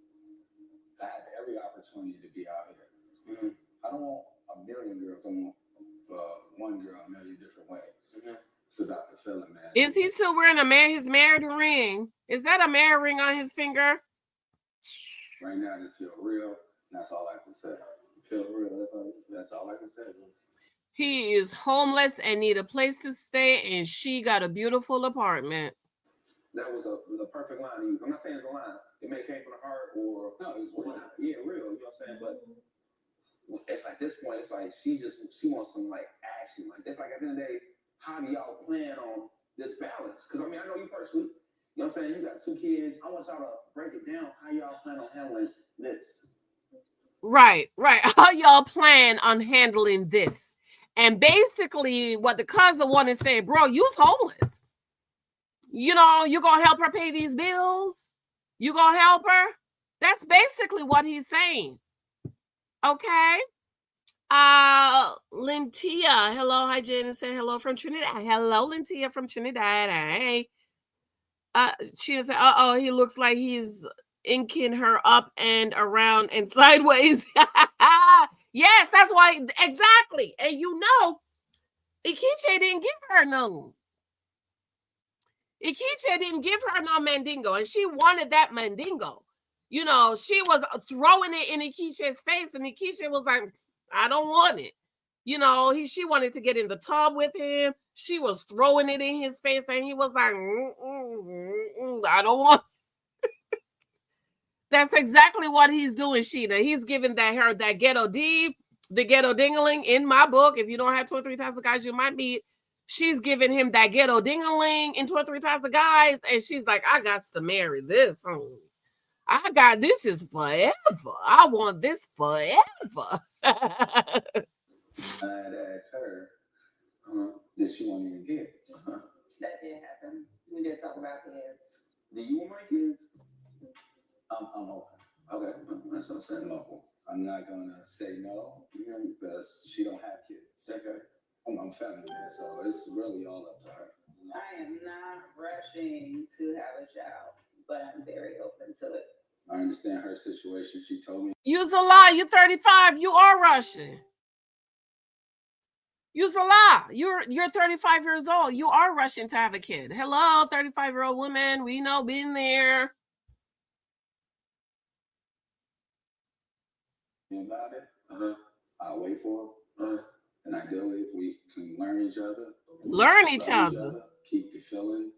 I have every opportunity to be out here. Mm-hmm. I don't want a million girls. I want one girl a million different ways. Mm-hmm. It's about the feeling, man. Is he still wearing his married ring? Is that a married ring on his finger? Right now, I just feel real. That's all I can say. Feel real. That's all I can say. He is homeless and need a place to stay, and she got a beautiful apartment. That was the perfect line to use. I'm not saying it's a line. It may came from the heart or no, it's real. Yeah, real. You know what I'm saying? But it's like this point, it's like she wants some like action. Like it's like at the end of the day, how do y'all plan on this balance? Because I mean, I know you personally. You know what I'm saying? You got 2 kids. I want y'all to break it down. How y'all plan on handling this? Right. How y'all plan on handling this? And basically, what the cousin wanted to say, bro, you's homeless. You know, you gonna help her pay these bills? You gonna help her? That's basically what he's saying. Okay. Lintia. Hello. Hi, Jen. Say hello from Trinidad. Hello, Lintia from Trinidad. Hey. She said, he looks like he's inking her up and around and sideways. Yes, that's why. Exactly. And you know, Ikiche didn't give her no. Ikiche didn't give her no mandingo, and she wanted that mandingo. You know, she was throwing it in Ikiche's face, and Ikiche was like, I don't want it. You know, she wanted to get in the tub with him. She was throwing it in his face, and he was like, I don't want. That's exactly what he's doing, Sheena. He's giving that ghetto D, the ghetto dingling in my book. If you don't have 2 or 3 times the guys you might meet, she's giving him that ghetto dingling in 2 or 3 times the guys, and she's like, I got to marry this, homie. This is forever. I want this forever. I had asked her, did she want any kids? That did happen. We did talk about kids. Do you want my kids? I'm open. Okay, that's what I'm saying. I'm open. I'm not gonna say no because she don't have kids. Okay. I'm family man, so it's really all up to her. I am not rushing to have a child, but I'm very open to it. I understand her situation. She told me. You's a lie. You're 35. You are rushing. You's a lie. You're 35 years old. You are rushing to have a kid. Hello, 35-year-old woman. We know, been there. About it. I'll wait for her. And ideally, if we can learn each other. Keep the feeling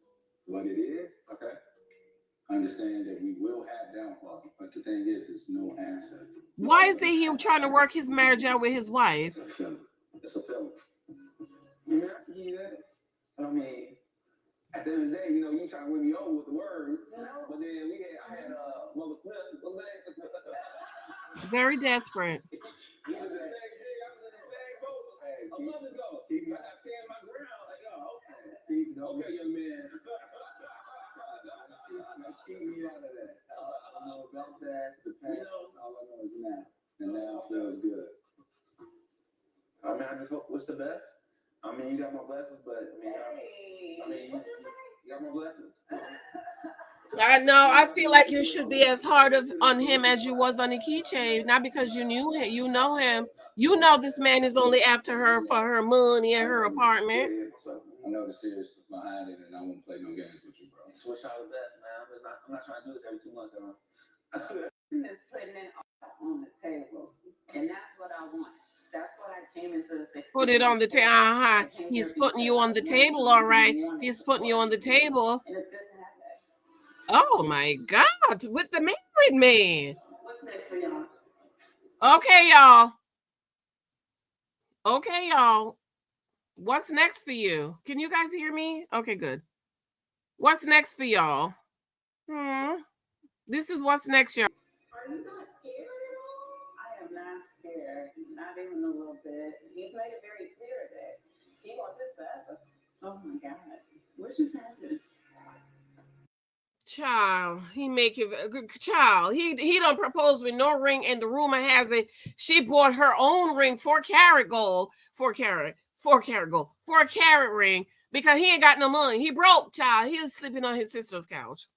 what it is. Okay. I understand that we will have downfall, but the thing is, it's no answer. Why is he trying to work his marriage out with his wife? It's a feeling. Yeah. I mean, at the end of the day, you know, you trying to win me over with the words, but then I had Mother Smith. What's that? Very desperate. A month ago, I stand my ground. Like, okay, young man. Let's keep me out of that. I know about that. The past, all I know is now, and now feels good. I mean, I just wish the best. I mean, you got my blessings, but you got my blessings. I know. I feel like you should be as hard on him as you was on the keychain. Not because you knew him, you know him. You know this man is only after her for her money and her apartment. I know the seriousness behind it, and I won't play no games with you, bro. Just wish y'all the best, man. I'm not trying to do this every 2 months, everyone. It's putting it on the table, and that's what I want. That's what I came into this Put it on the table. He's putting you on the table, all right. He's putting you on the table. And it's good to have that. Oh my God, with the married man. What's next for y'all? Okay, y'all. Okay, y'all. What's next for you? Can you guys hear me? Okay, good. What's next for y'all? This is what's next, y'all. Are you not scared at all? I am not scared. Not even a little bit. He's made it very clear that he wants this forever. Oh my God. What just happened? Child, he don't propose with no ring, and the rumor has it she bought her own ring, 4-carat gold, 4-carat ring, because he ain't got no money. He broke, child. He was sleeping on his sister's couch.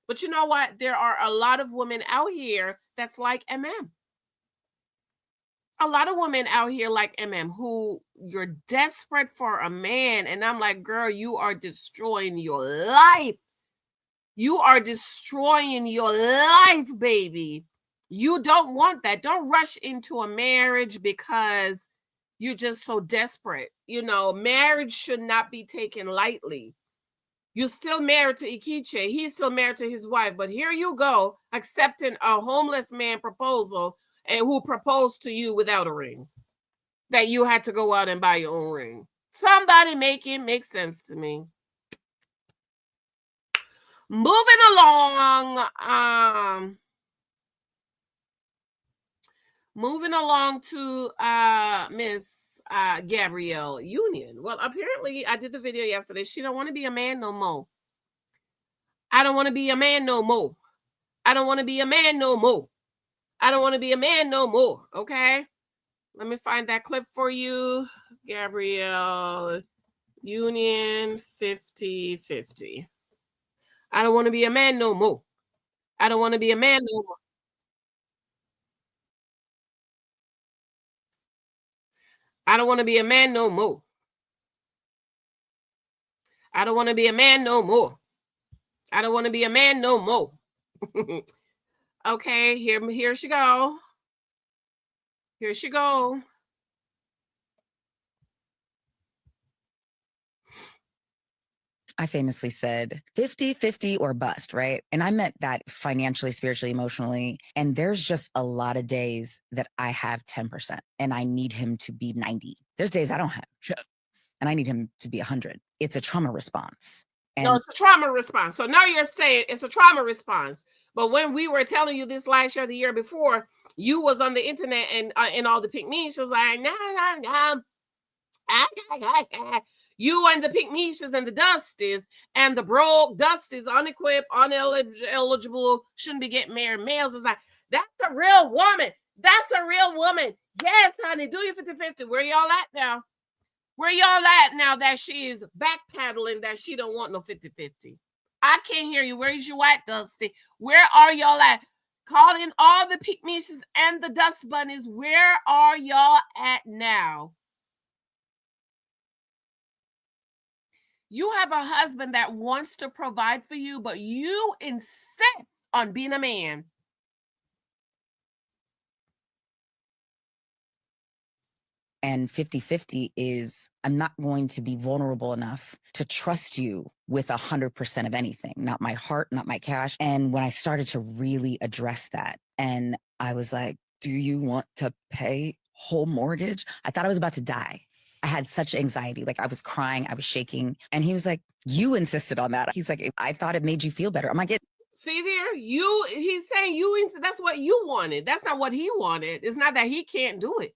But you know what? There are a lot of women out here that's like Emem. A lot of women out here like Emem who you're desperate for a man, and I'm like, girl, you are destroying your life. You are destroying your life, baby. You don't want that. Don't rush into a marriage because you're just so desperate. You know, marriage should not be taken lightly. You're still married to Ikiche. He's still married to his wife. But here you go, accepting a homeless man proposal and who proposed to you without a ring. That you had to go out and buy your own ring. Somebody make it make sense to me. Moving along, to Miss Gabrielle Union. Well, apparently I did the video yesterday. She don't want to be a man no more. I don't want to be a man no more. I don't want to be a man no more. I don't want to be a man no more. Okay? Let me find that clip for you. Gabrielle Union 50-50. I don't want to be a man no more. I don't want to be a man no more. I don't want to be a man no more. I don't want to be a man no more. I don't want to be a man no more. Okay, here she go. Here she go. I famously said 50-50 or bust, right? And I meant that financially, spiritually, emotionally. And there's just a lot of days that I have 10% and I need him to be 90. There's days I don't have shit and I need him to be 100. It's a trauma response. And no, it's a trauma response. So now you're saying it's a trauma response. But when we were telling you this last year, the year before, you was on the internet and all the pink me, she was like, no. You and the pink niches and the dusties and the broke dusties, unequipped, uneligible, shouldn't be getting married males. Is like, that's a real woman. That's a real woman. Yes, honey, do your 50-50. Where y'all at now? Where y'all at now that she is backpedaling that she don't want no 50-50? I can't hear you. Where's you at, Dusty? Where are y'all at? Call in all the pink niches and the dust bunnies. Where are y'all at now? You have a husband that wants to provide for you, but you insist on being a man. And 50-50 is I'm not going to be vulnerable enough to trust you with 100% of anything, not my heart, not my cash. And when I started to really address that, and I was like, do you want to pay whole mortgage? I thought I was about to die. I had such anxiety. Like I was crying, I was shaking. And he was like, you insisted on that. He's like, I thought it made you feel better. I'm like, see there, he's saying that's what you wanted. That's not what he wanted. It's not that he can't do it.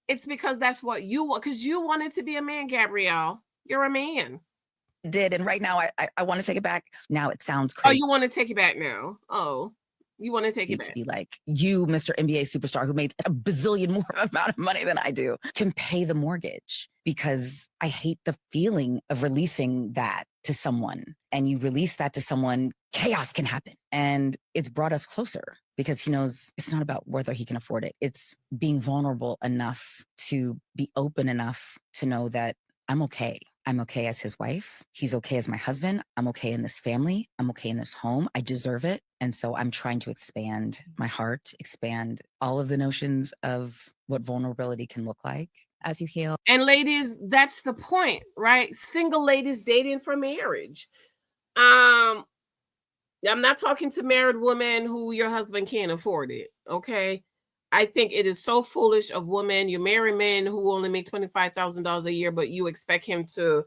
It's because that's what you want, because you wanted to be a man, Gabrielle. You're a man. Did. And right now I want to take it back. Now it sounds crazy. Oh, you want to take it back now? Oh, you want to take it back. To be like, you, Mr. NBA superstar who made a bazillion more amount of money than I do, can pay the mortgage, because I hate the feeling of releasing that to someone. And you release that to someone, chaos can happen. And it's brought us closer because he knows it's not about whether he can afford it. It's being vulnerable enough to be open enough to know that I'm okay. I'm okay as his wife. He's okay as my husband. I'm okay in this family. I'm okay in this home. I deserve it. And so I'm trying to expand my heart, expand all of the notions of what vulnerability can look like as you heal. And ladies, that's the point, right? Single ladies dating for marriage. I'm not talking to married women who your husband can't afford it, okay? I think it is so foolish of women. You marry men who only make $25,000 a year, but you expect him to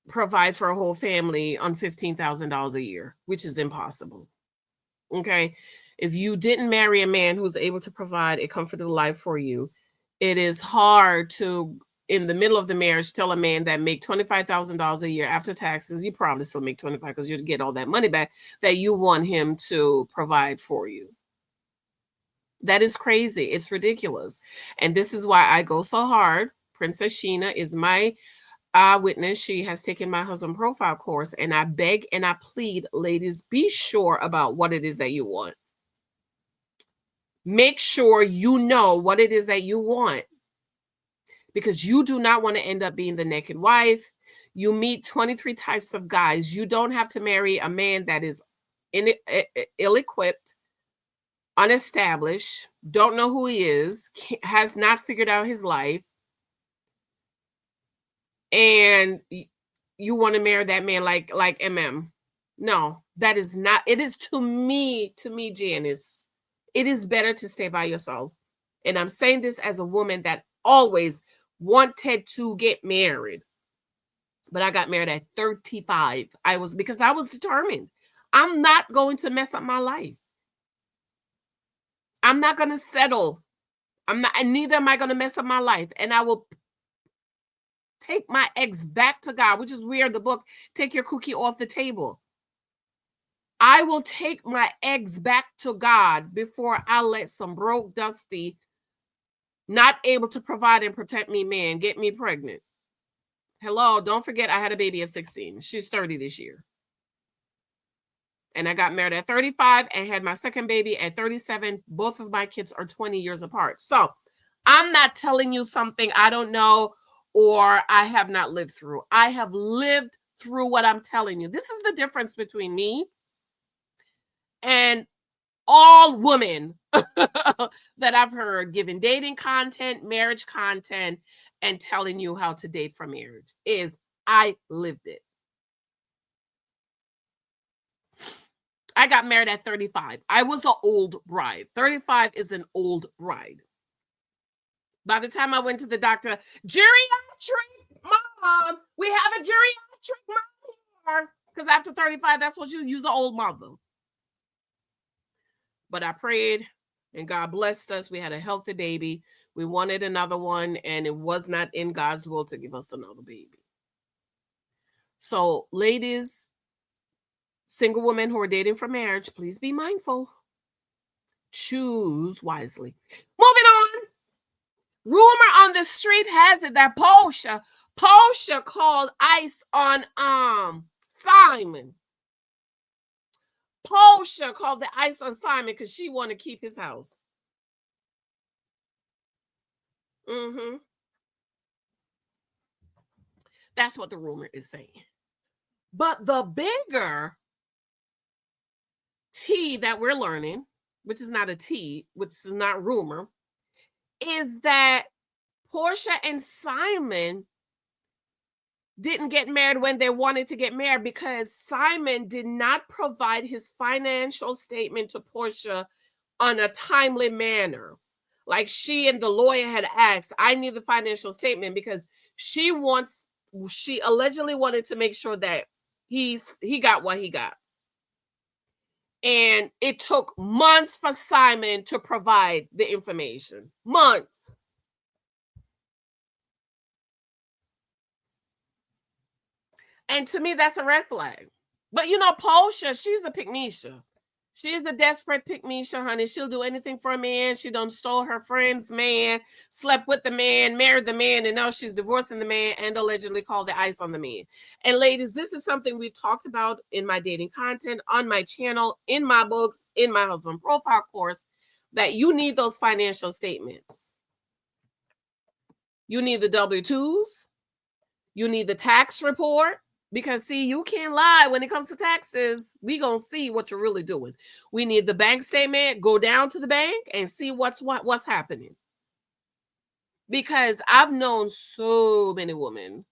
provide for a whole family on $15,000 a year, which is impossible, okay? If you didn't marry a man who's able to provide a comfortable life for you, it is hard to, in the middle of the marriage, tell a man that make $25,000 a year after taxes, you probably still make 25 because you get all that money back, that you want him to provide for you. That is crazy. It's ridiculous. And this is why I go so hard. Princess Sheena is my witness. She has taken my husband profile course, and I beg and I plead, ladies, be sure about what it is that you want. Make sure you know what it is that you want, because you do not want to end up being the naked wife. You meet 23 types of guys. You don't have to marry a man that is ill-equipped, unestablished, don't know who he is, has not figured out his life, and you want to marry that man like Emem. No, that is not. It is to me, Janice, it is better to stay by yourself. And I'm saying this as a woman that always wanted to get married. But I got married at 35. Because I was determined. I'm not going to mess up my life. I'm not going to settle. And neither am I going to mess up my life. And I will take my eggs back to God, which is where the book, Take Your Cookie Off the Table. I will take my eggs back to God before I let some broke, dusty, not able to provide and protect me man get me pregnant. Hello, don't forget I had a baby at 16. She's 30 this year. And I got married at 35 and had my second baby at 37. Both of my kids are 20 years apart. So I'm not telling you something I don't know or I have not lived through. I have lived through what I'm telling you. This is the difference between me and all women that I've heard giving dating content, marriage content, and telling you how to date for marriage. Is I lived it. I got married at 35. I was an old bride. 35 is an old bride. By the time I went to the doctor, geriatric mom, we have a geriatric mom here. Because after 35, that's what you use, the old mother. But I prayed and God blessed us. We had a healthy baby. We wanted another one, and it was not in God's will to give us another baby. So, ladies, single women who are dating for marriage, please be mindful. Choose wisely. Moving on. Rumor on the street has it that Porsha called ice on Simon. Porsha called the ice on Simon because she wanted to keep his house. That's what the rumor is saying. But the bigger tea that we're learning, which is not a tea, which is not rumor, is that Porsha and Simon didn't get married when they wanted to get married because Simon did not provide his financial statement to Porsha on a timely manner. Like she and the lawyer had asked, I need the financial statement because she allegedly wanted to make sure that he got what he got. And it took months for Simon to provide the information. Months. And to me, that's a red flag. But you know, Porsha, she's a pick-me-sha. She's a desperate pick-me-sha, honey. She'll do anything for a man. She done stole her friend's man, slept with the man, married the man, and now she's divorcing the man and allegedly called the ice on the man. And ladies, this is something we've talked about in my dating content, on my channel, in my books, in my husband profile course, that you need those financial statements. You need the W-2s. You need the tax report. Because see, you can't lie when it comes to taxes. We gonna see what you're really doing. We need the bank statement. Go down to the bank and see what's happening. Because I've known so many women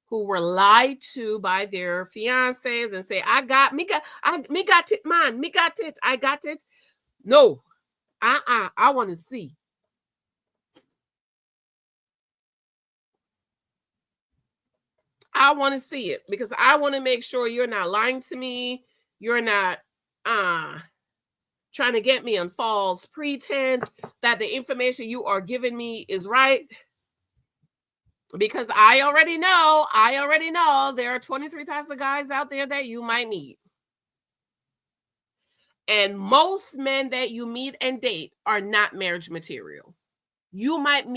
who were lied to by their fiancés and say, I got it, man, me got it, I got it. No, I want to see. I want to see it because I want to make sure you're not lying to me. You're not trying to get me on false pretense that the information you are giving me is right. Because I already know there are 23 types of guys out there that you might meet. And most men that you meet and date are not marriage material. You might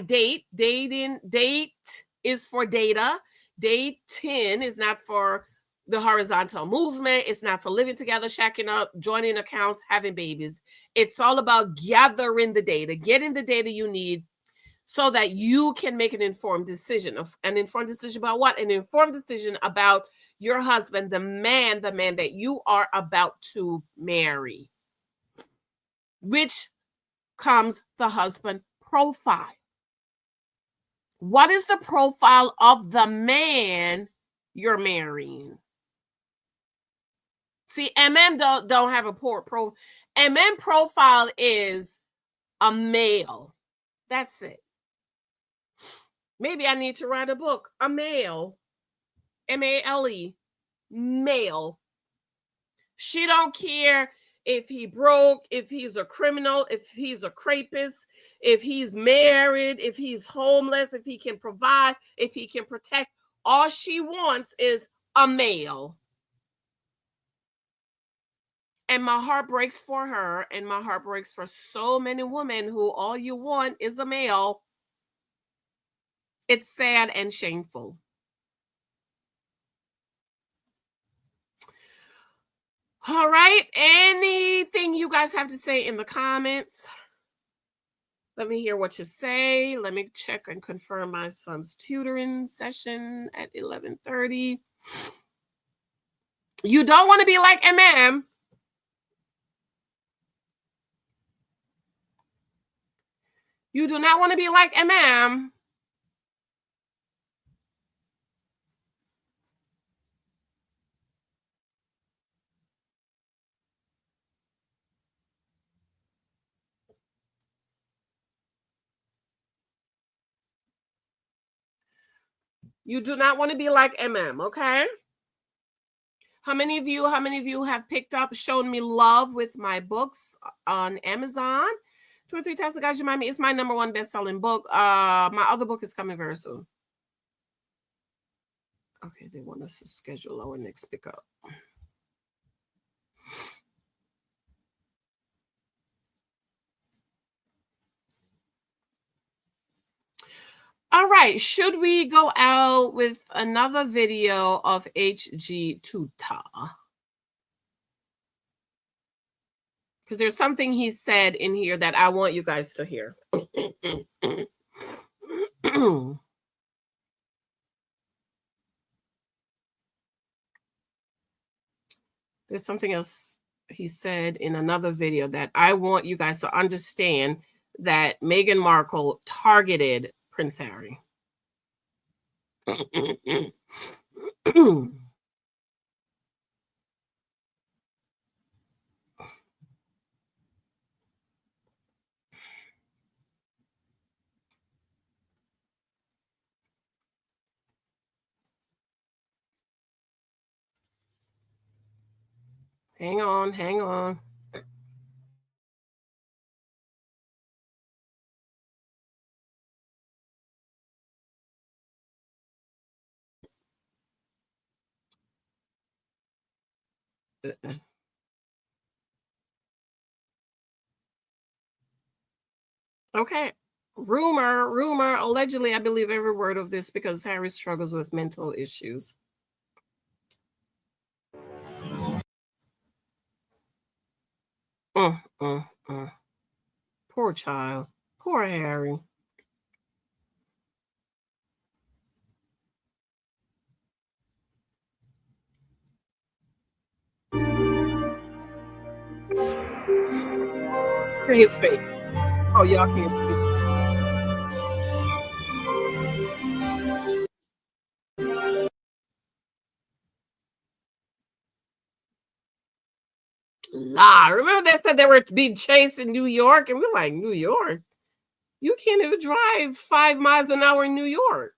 date. Date is for data. Dating is not for the horizontal movement. It's not for living together, shacking up, joining accounts, having babies. It's all about gathering the data, getting the data you need so that you can make an informed decision. An informed decision about what? An informed decision about your husband, the man that you are about to marry, which comes the husband profile. What is the profile of the man you're marrying? See, Emem don't have a poor pro. Emem profile is a male. That's it. Maybe I need to write a book. A male. M-A-L-E. Male. She don't care if he broke, if he's a criminal, if he's a rapist, if he's married, if he's homeless, if he can provide, if he can protect. All she wants is a male. And my heart breaks for her, and my heart breaks for so many women who all you want is a male. It's sad and shameful. All right. Anything you guys have to say in the comments? Let me hear what you say. Let me check and confirm my son's tutoring session at 11:30. You don't want to be like Emem. You do not want to be like Emem. You do not want to be like Emem, okay? How many of you have picked up, shown me love with my books on Amazon? 2 or 3 Types of Guys You Might Meet. It's my #1 best-selling book. My other book is coming very soon. Okay, they want us to schedule our next pickup. All right, should we go out with another video of HG Tuta? Because there's something he said in here that I want you guys to hear. There's something else he said in another video that I want you guys to understand, that Meghan Markle targeted Prince Harry. Hang on. Okay. Rumor, allegedly, I believe every word of this because Harry struggles with mental issues. Poor child. Poor Harry. His face. Oh, y'all can't see. Remember they said they were being chased in New York, and we're like, New York? You can't even drive 5 miles an hour in New York.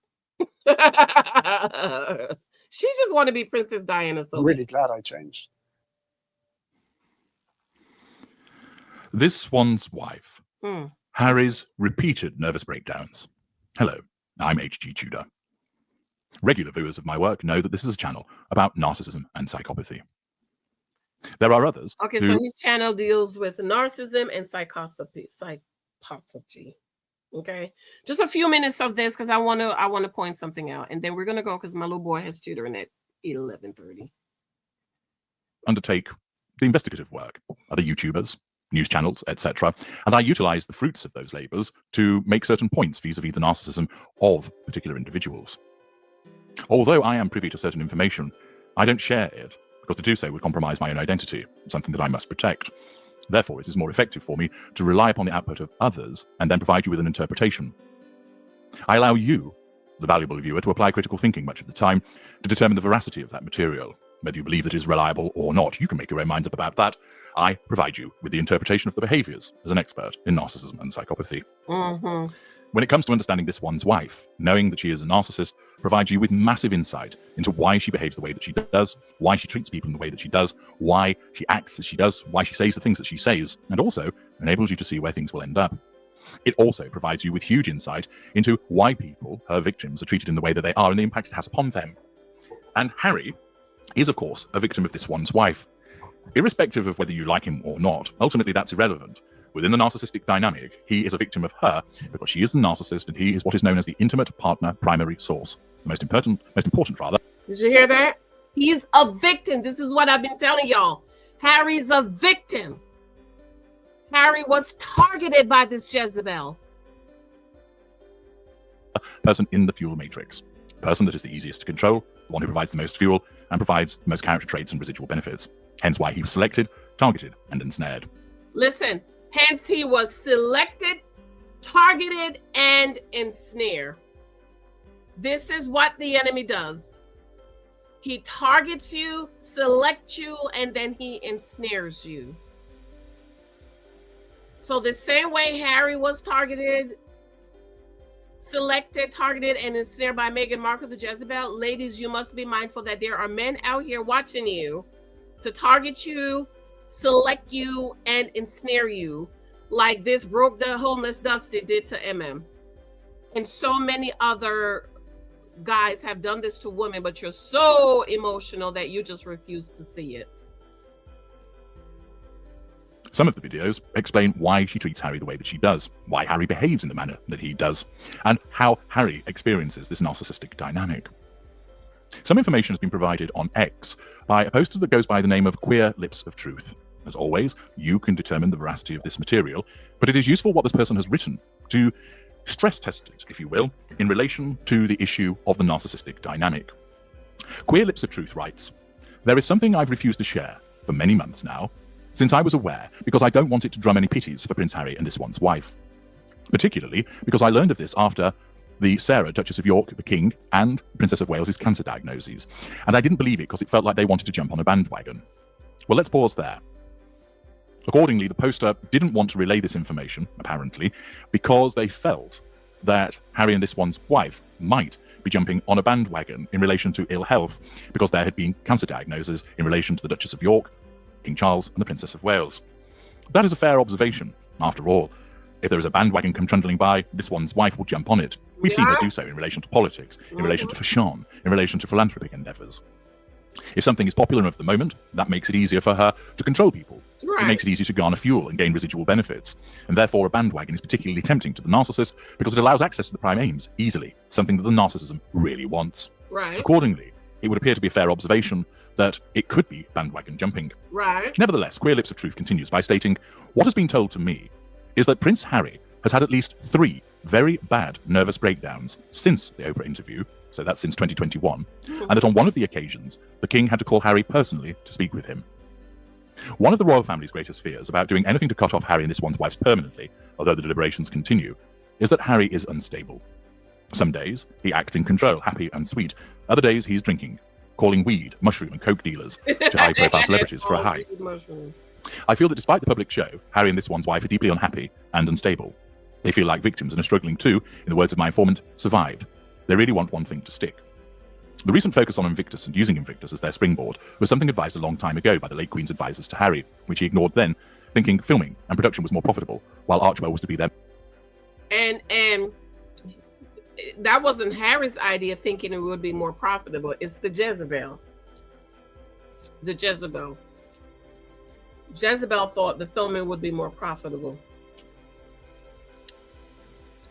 She just want to be Princess Diana. So I'm really glad I changed. This one's wife. Harry's repeated nervous breakdowns. Hello, I'm H.G. Tudor. Regular viewers of my work know that this is a channel about narcissism and psychopathy. There are others. Okay, so his channel deals with narcissism and psychopathy. Okay, just a few minutes of this because I want to point something out, and then we're gonna go because my little boy has tutoring at 11:30. Undertake the investigative work, other YouTubers, news channels, etc., and I utilize the fruits of those labors to make certain points vis-a-vis the narcissism of particular individuals. Although I am privy to certain information, I don't share it, because to do so would compromise my own identity, something that I must protect. Therefore, it is more effective for me to rely upon the output of others and then provide you with an interpretation. I allow you, the valuable viewer, to apply critical thinking much of the time to determine the veracity of that material. Whether you believe that it is reliable or not, you can make your own minds up about that. I provide you with the interpretation of the behaviors as an expert in narcissism and psychopathy. When it comes to understanding this one's wife, knowing that she is a narcissist provides you with massive insight into why she behaves the way that she does, why she treats people in the way that she does, why she acts as she does, why she says the things that she says, and also enables you to see where things will end up. It also provides you with huge insight into why people, her victims, are treated in the way that they are and the impact it has upon them. And Harry is, of course, a victim of this one's wife. Irrespective of whether you like him or not, ultimately that's irrelevant. Within the narcissistic dynamic, he is a victim of her because she is the narcissist and he is what is known as the intimate partner primary source. The most important rather. Did you hear that? He's a victim. This is what I've been telling y'all. Harry's a victim. Harry was targeted by this Jezebel. Person in the fuel matrix. Person that is the easiest to control, the one who provides the most fuel and provides the most character traits and residual benefits. Hence why he was selected, targeted, and ensnared. Listen, hence he was selected, targeted, and ensnared. This is what the enemy does. He targets you, selects you, and then he ensnares you. So the same way Harry was targeted, selected, targeted, and ensnared by Meghan Markle, the Jezebel, ladies, you must be mindful that there are men out here watching you to target you, select you, and ensnare you, like this broke the homeless Dusty did to Emem. And so many other guys have done this to women, but you're so emotional that you just refuse to see it. Some of the videos explain why she treats Harry the way that she does, why Harry behaves in the manner that he does, and how Harry experiences this narcissistic dynamic. Some information has been provided on X by a poster that goes by the name of Queer Lips of Truth. As always, you can determine the veracity of this material, but it is useful what this person has written to stress test it, if you will, in relation to the issue of the narcissistic dynamic. Queer Lips of Truth writes, "There is something I've refused to share for many months now, since I was aware, because I don't want it to drum any pities for Prince Harry and this one's wife. Particularly because I learned of this after the Sarah, Duchess of York, the King, and Princess of Wales' cancer diagnoses. And I didn't believe it because it felt like they wanted to jump on a bandwagon." Well, let's pause there. Accordingly, the poster didn't want to relay this information, apparently, because they felt that Harry and this one's wife might be jumping on a bandwagon in relation to ill health, because there had been cancer diagnoses in relation to the Duchess of York, King Charles, and the Princess of Wales. That is a fair observation. After all, if there is a bandwagon come trundling by, this one's wife will jump on it. We've seen her do so in relation to politics, in relation to fashion, in relation to philanthropic endeavours. If something is popular of the moment, that makes it easier for her to control people. It makes it easier to garner fuel and gain residual benefits. And therefore, a bandwagon is particularly tempting to the narcissist because it allows access to the prime aims easily, something that the narcissism really wants. Accordingly, it would appear to be a fair observation that it could be bandwagon jumping. Nevertheless, Queer Lips of Truth continues by stating, "What has been told to me is that Prince Harry has had at least 3 very bad nervous breakdowns since the Oprah interview, so that's since 2021, and that on one of the occasions, the King had to call Harry personally to speak with him." One of the royal family's greatest fears about doing anything to cut off Harry and this one's wife permanently, although the deliberations continue, is that Harry is unstable. Some days he acts in control, happy and sweet. Other days he's drinking, calling weed, mushroom and coke dealers to high-profile celebrities for a high. I feel that despite the public show, Harry and this one's wife are deeply unhappy and unstable. They feel like victims and are struggling to, in the words of my informant, survive. They really want one thing to stick. The recent focus on Invictus and using Invictus as their springboard was something advised a long time ago by the late Queen's advisors to Harry, which he ignored then, thinking filming and production was more profitable, while Archwell was to be there. And that wasn't Harry's idea, thinking it would be more profitable. It's the Jezebel. The Jezebel. Jezebel thought the filming would be more profitable.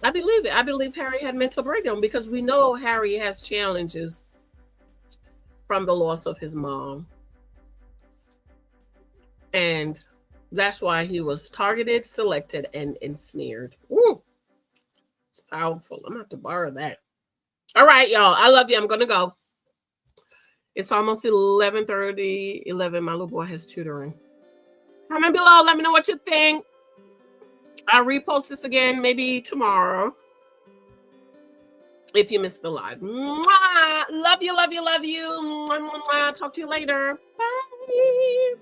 I believe it. I believe Harry had mental breakdown because we know Harry has challenges from the loss of his mom. And that's why he was targeted, selected, and ensnared. Woo! It's powerful. I'm going to have to borrow that. All right, y'all. I love you. I'm going to go. It's almost 11:30, 11. My little boy has tutoring. Comment below. Let me know what you think. I'll repost this again maybe tomorrow if you missed the live. Mwah! Love you, love you, love you. Mwah, mwah, mwah. Talk to you later. Bye.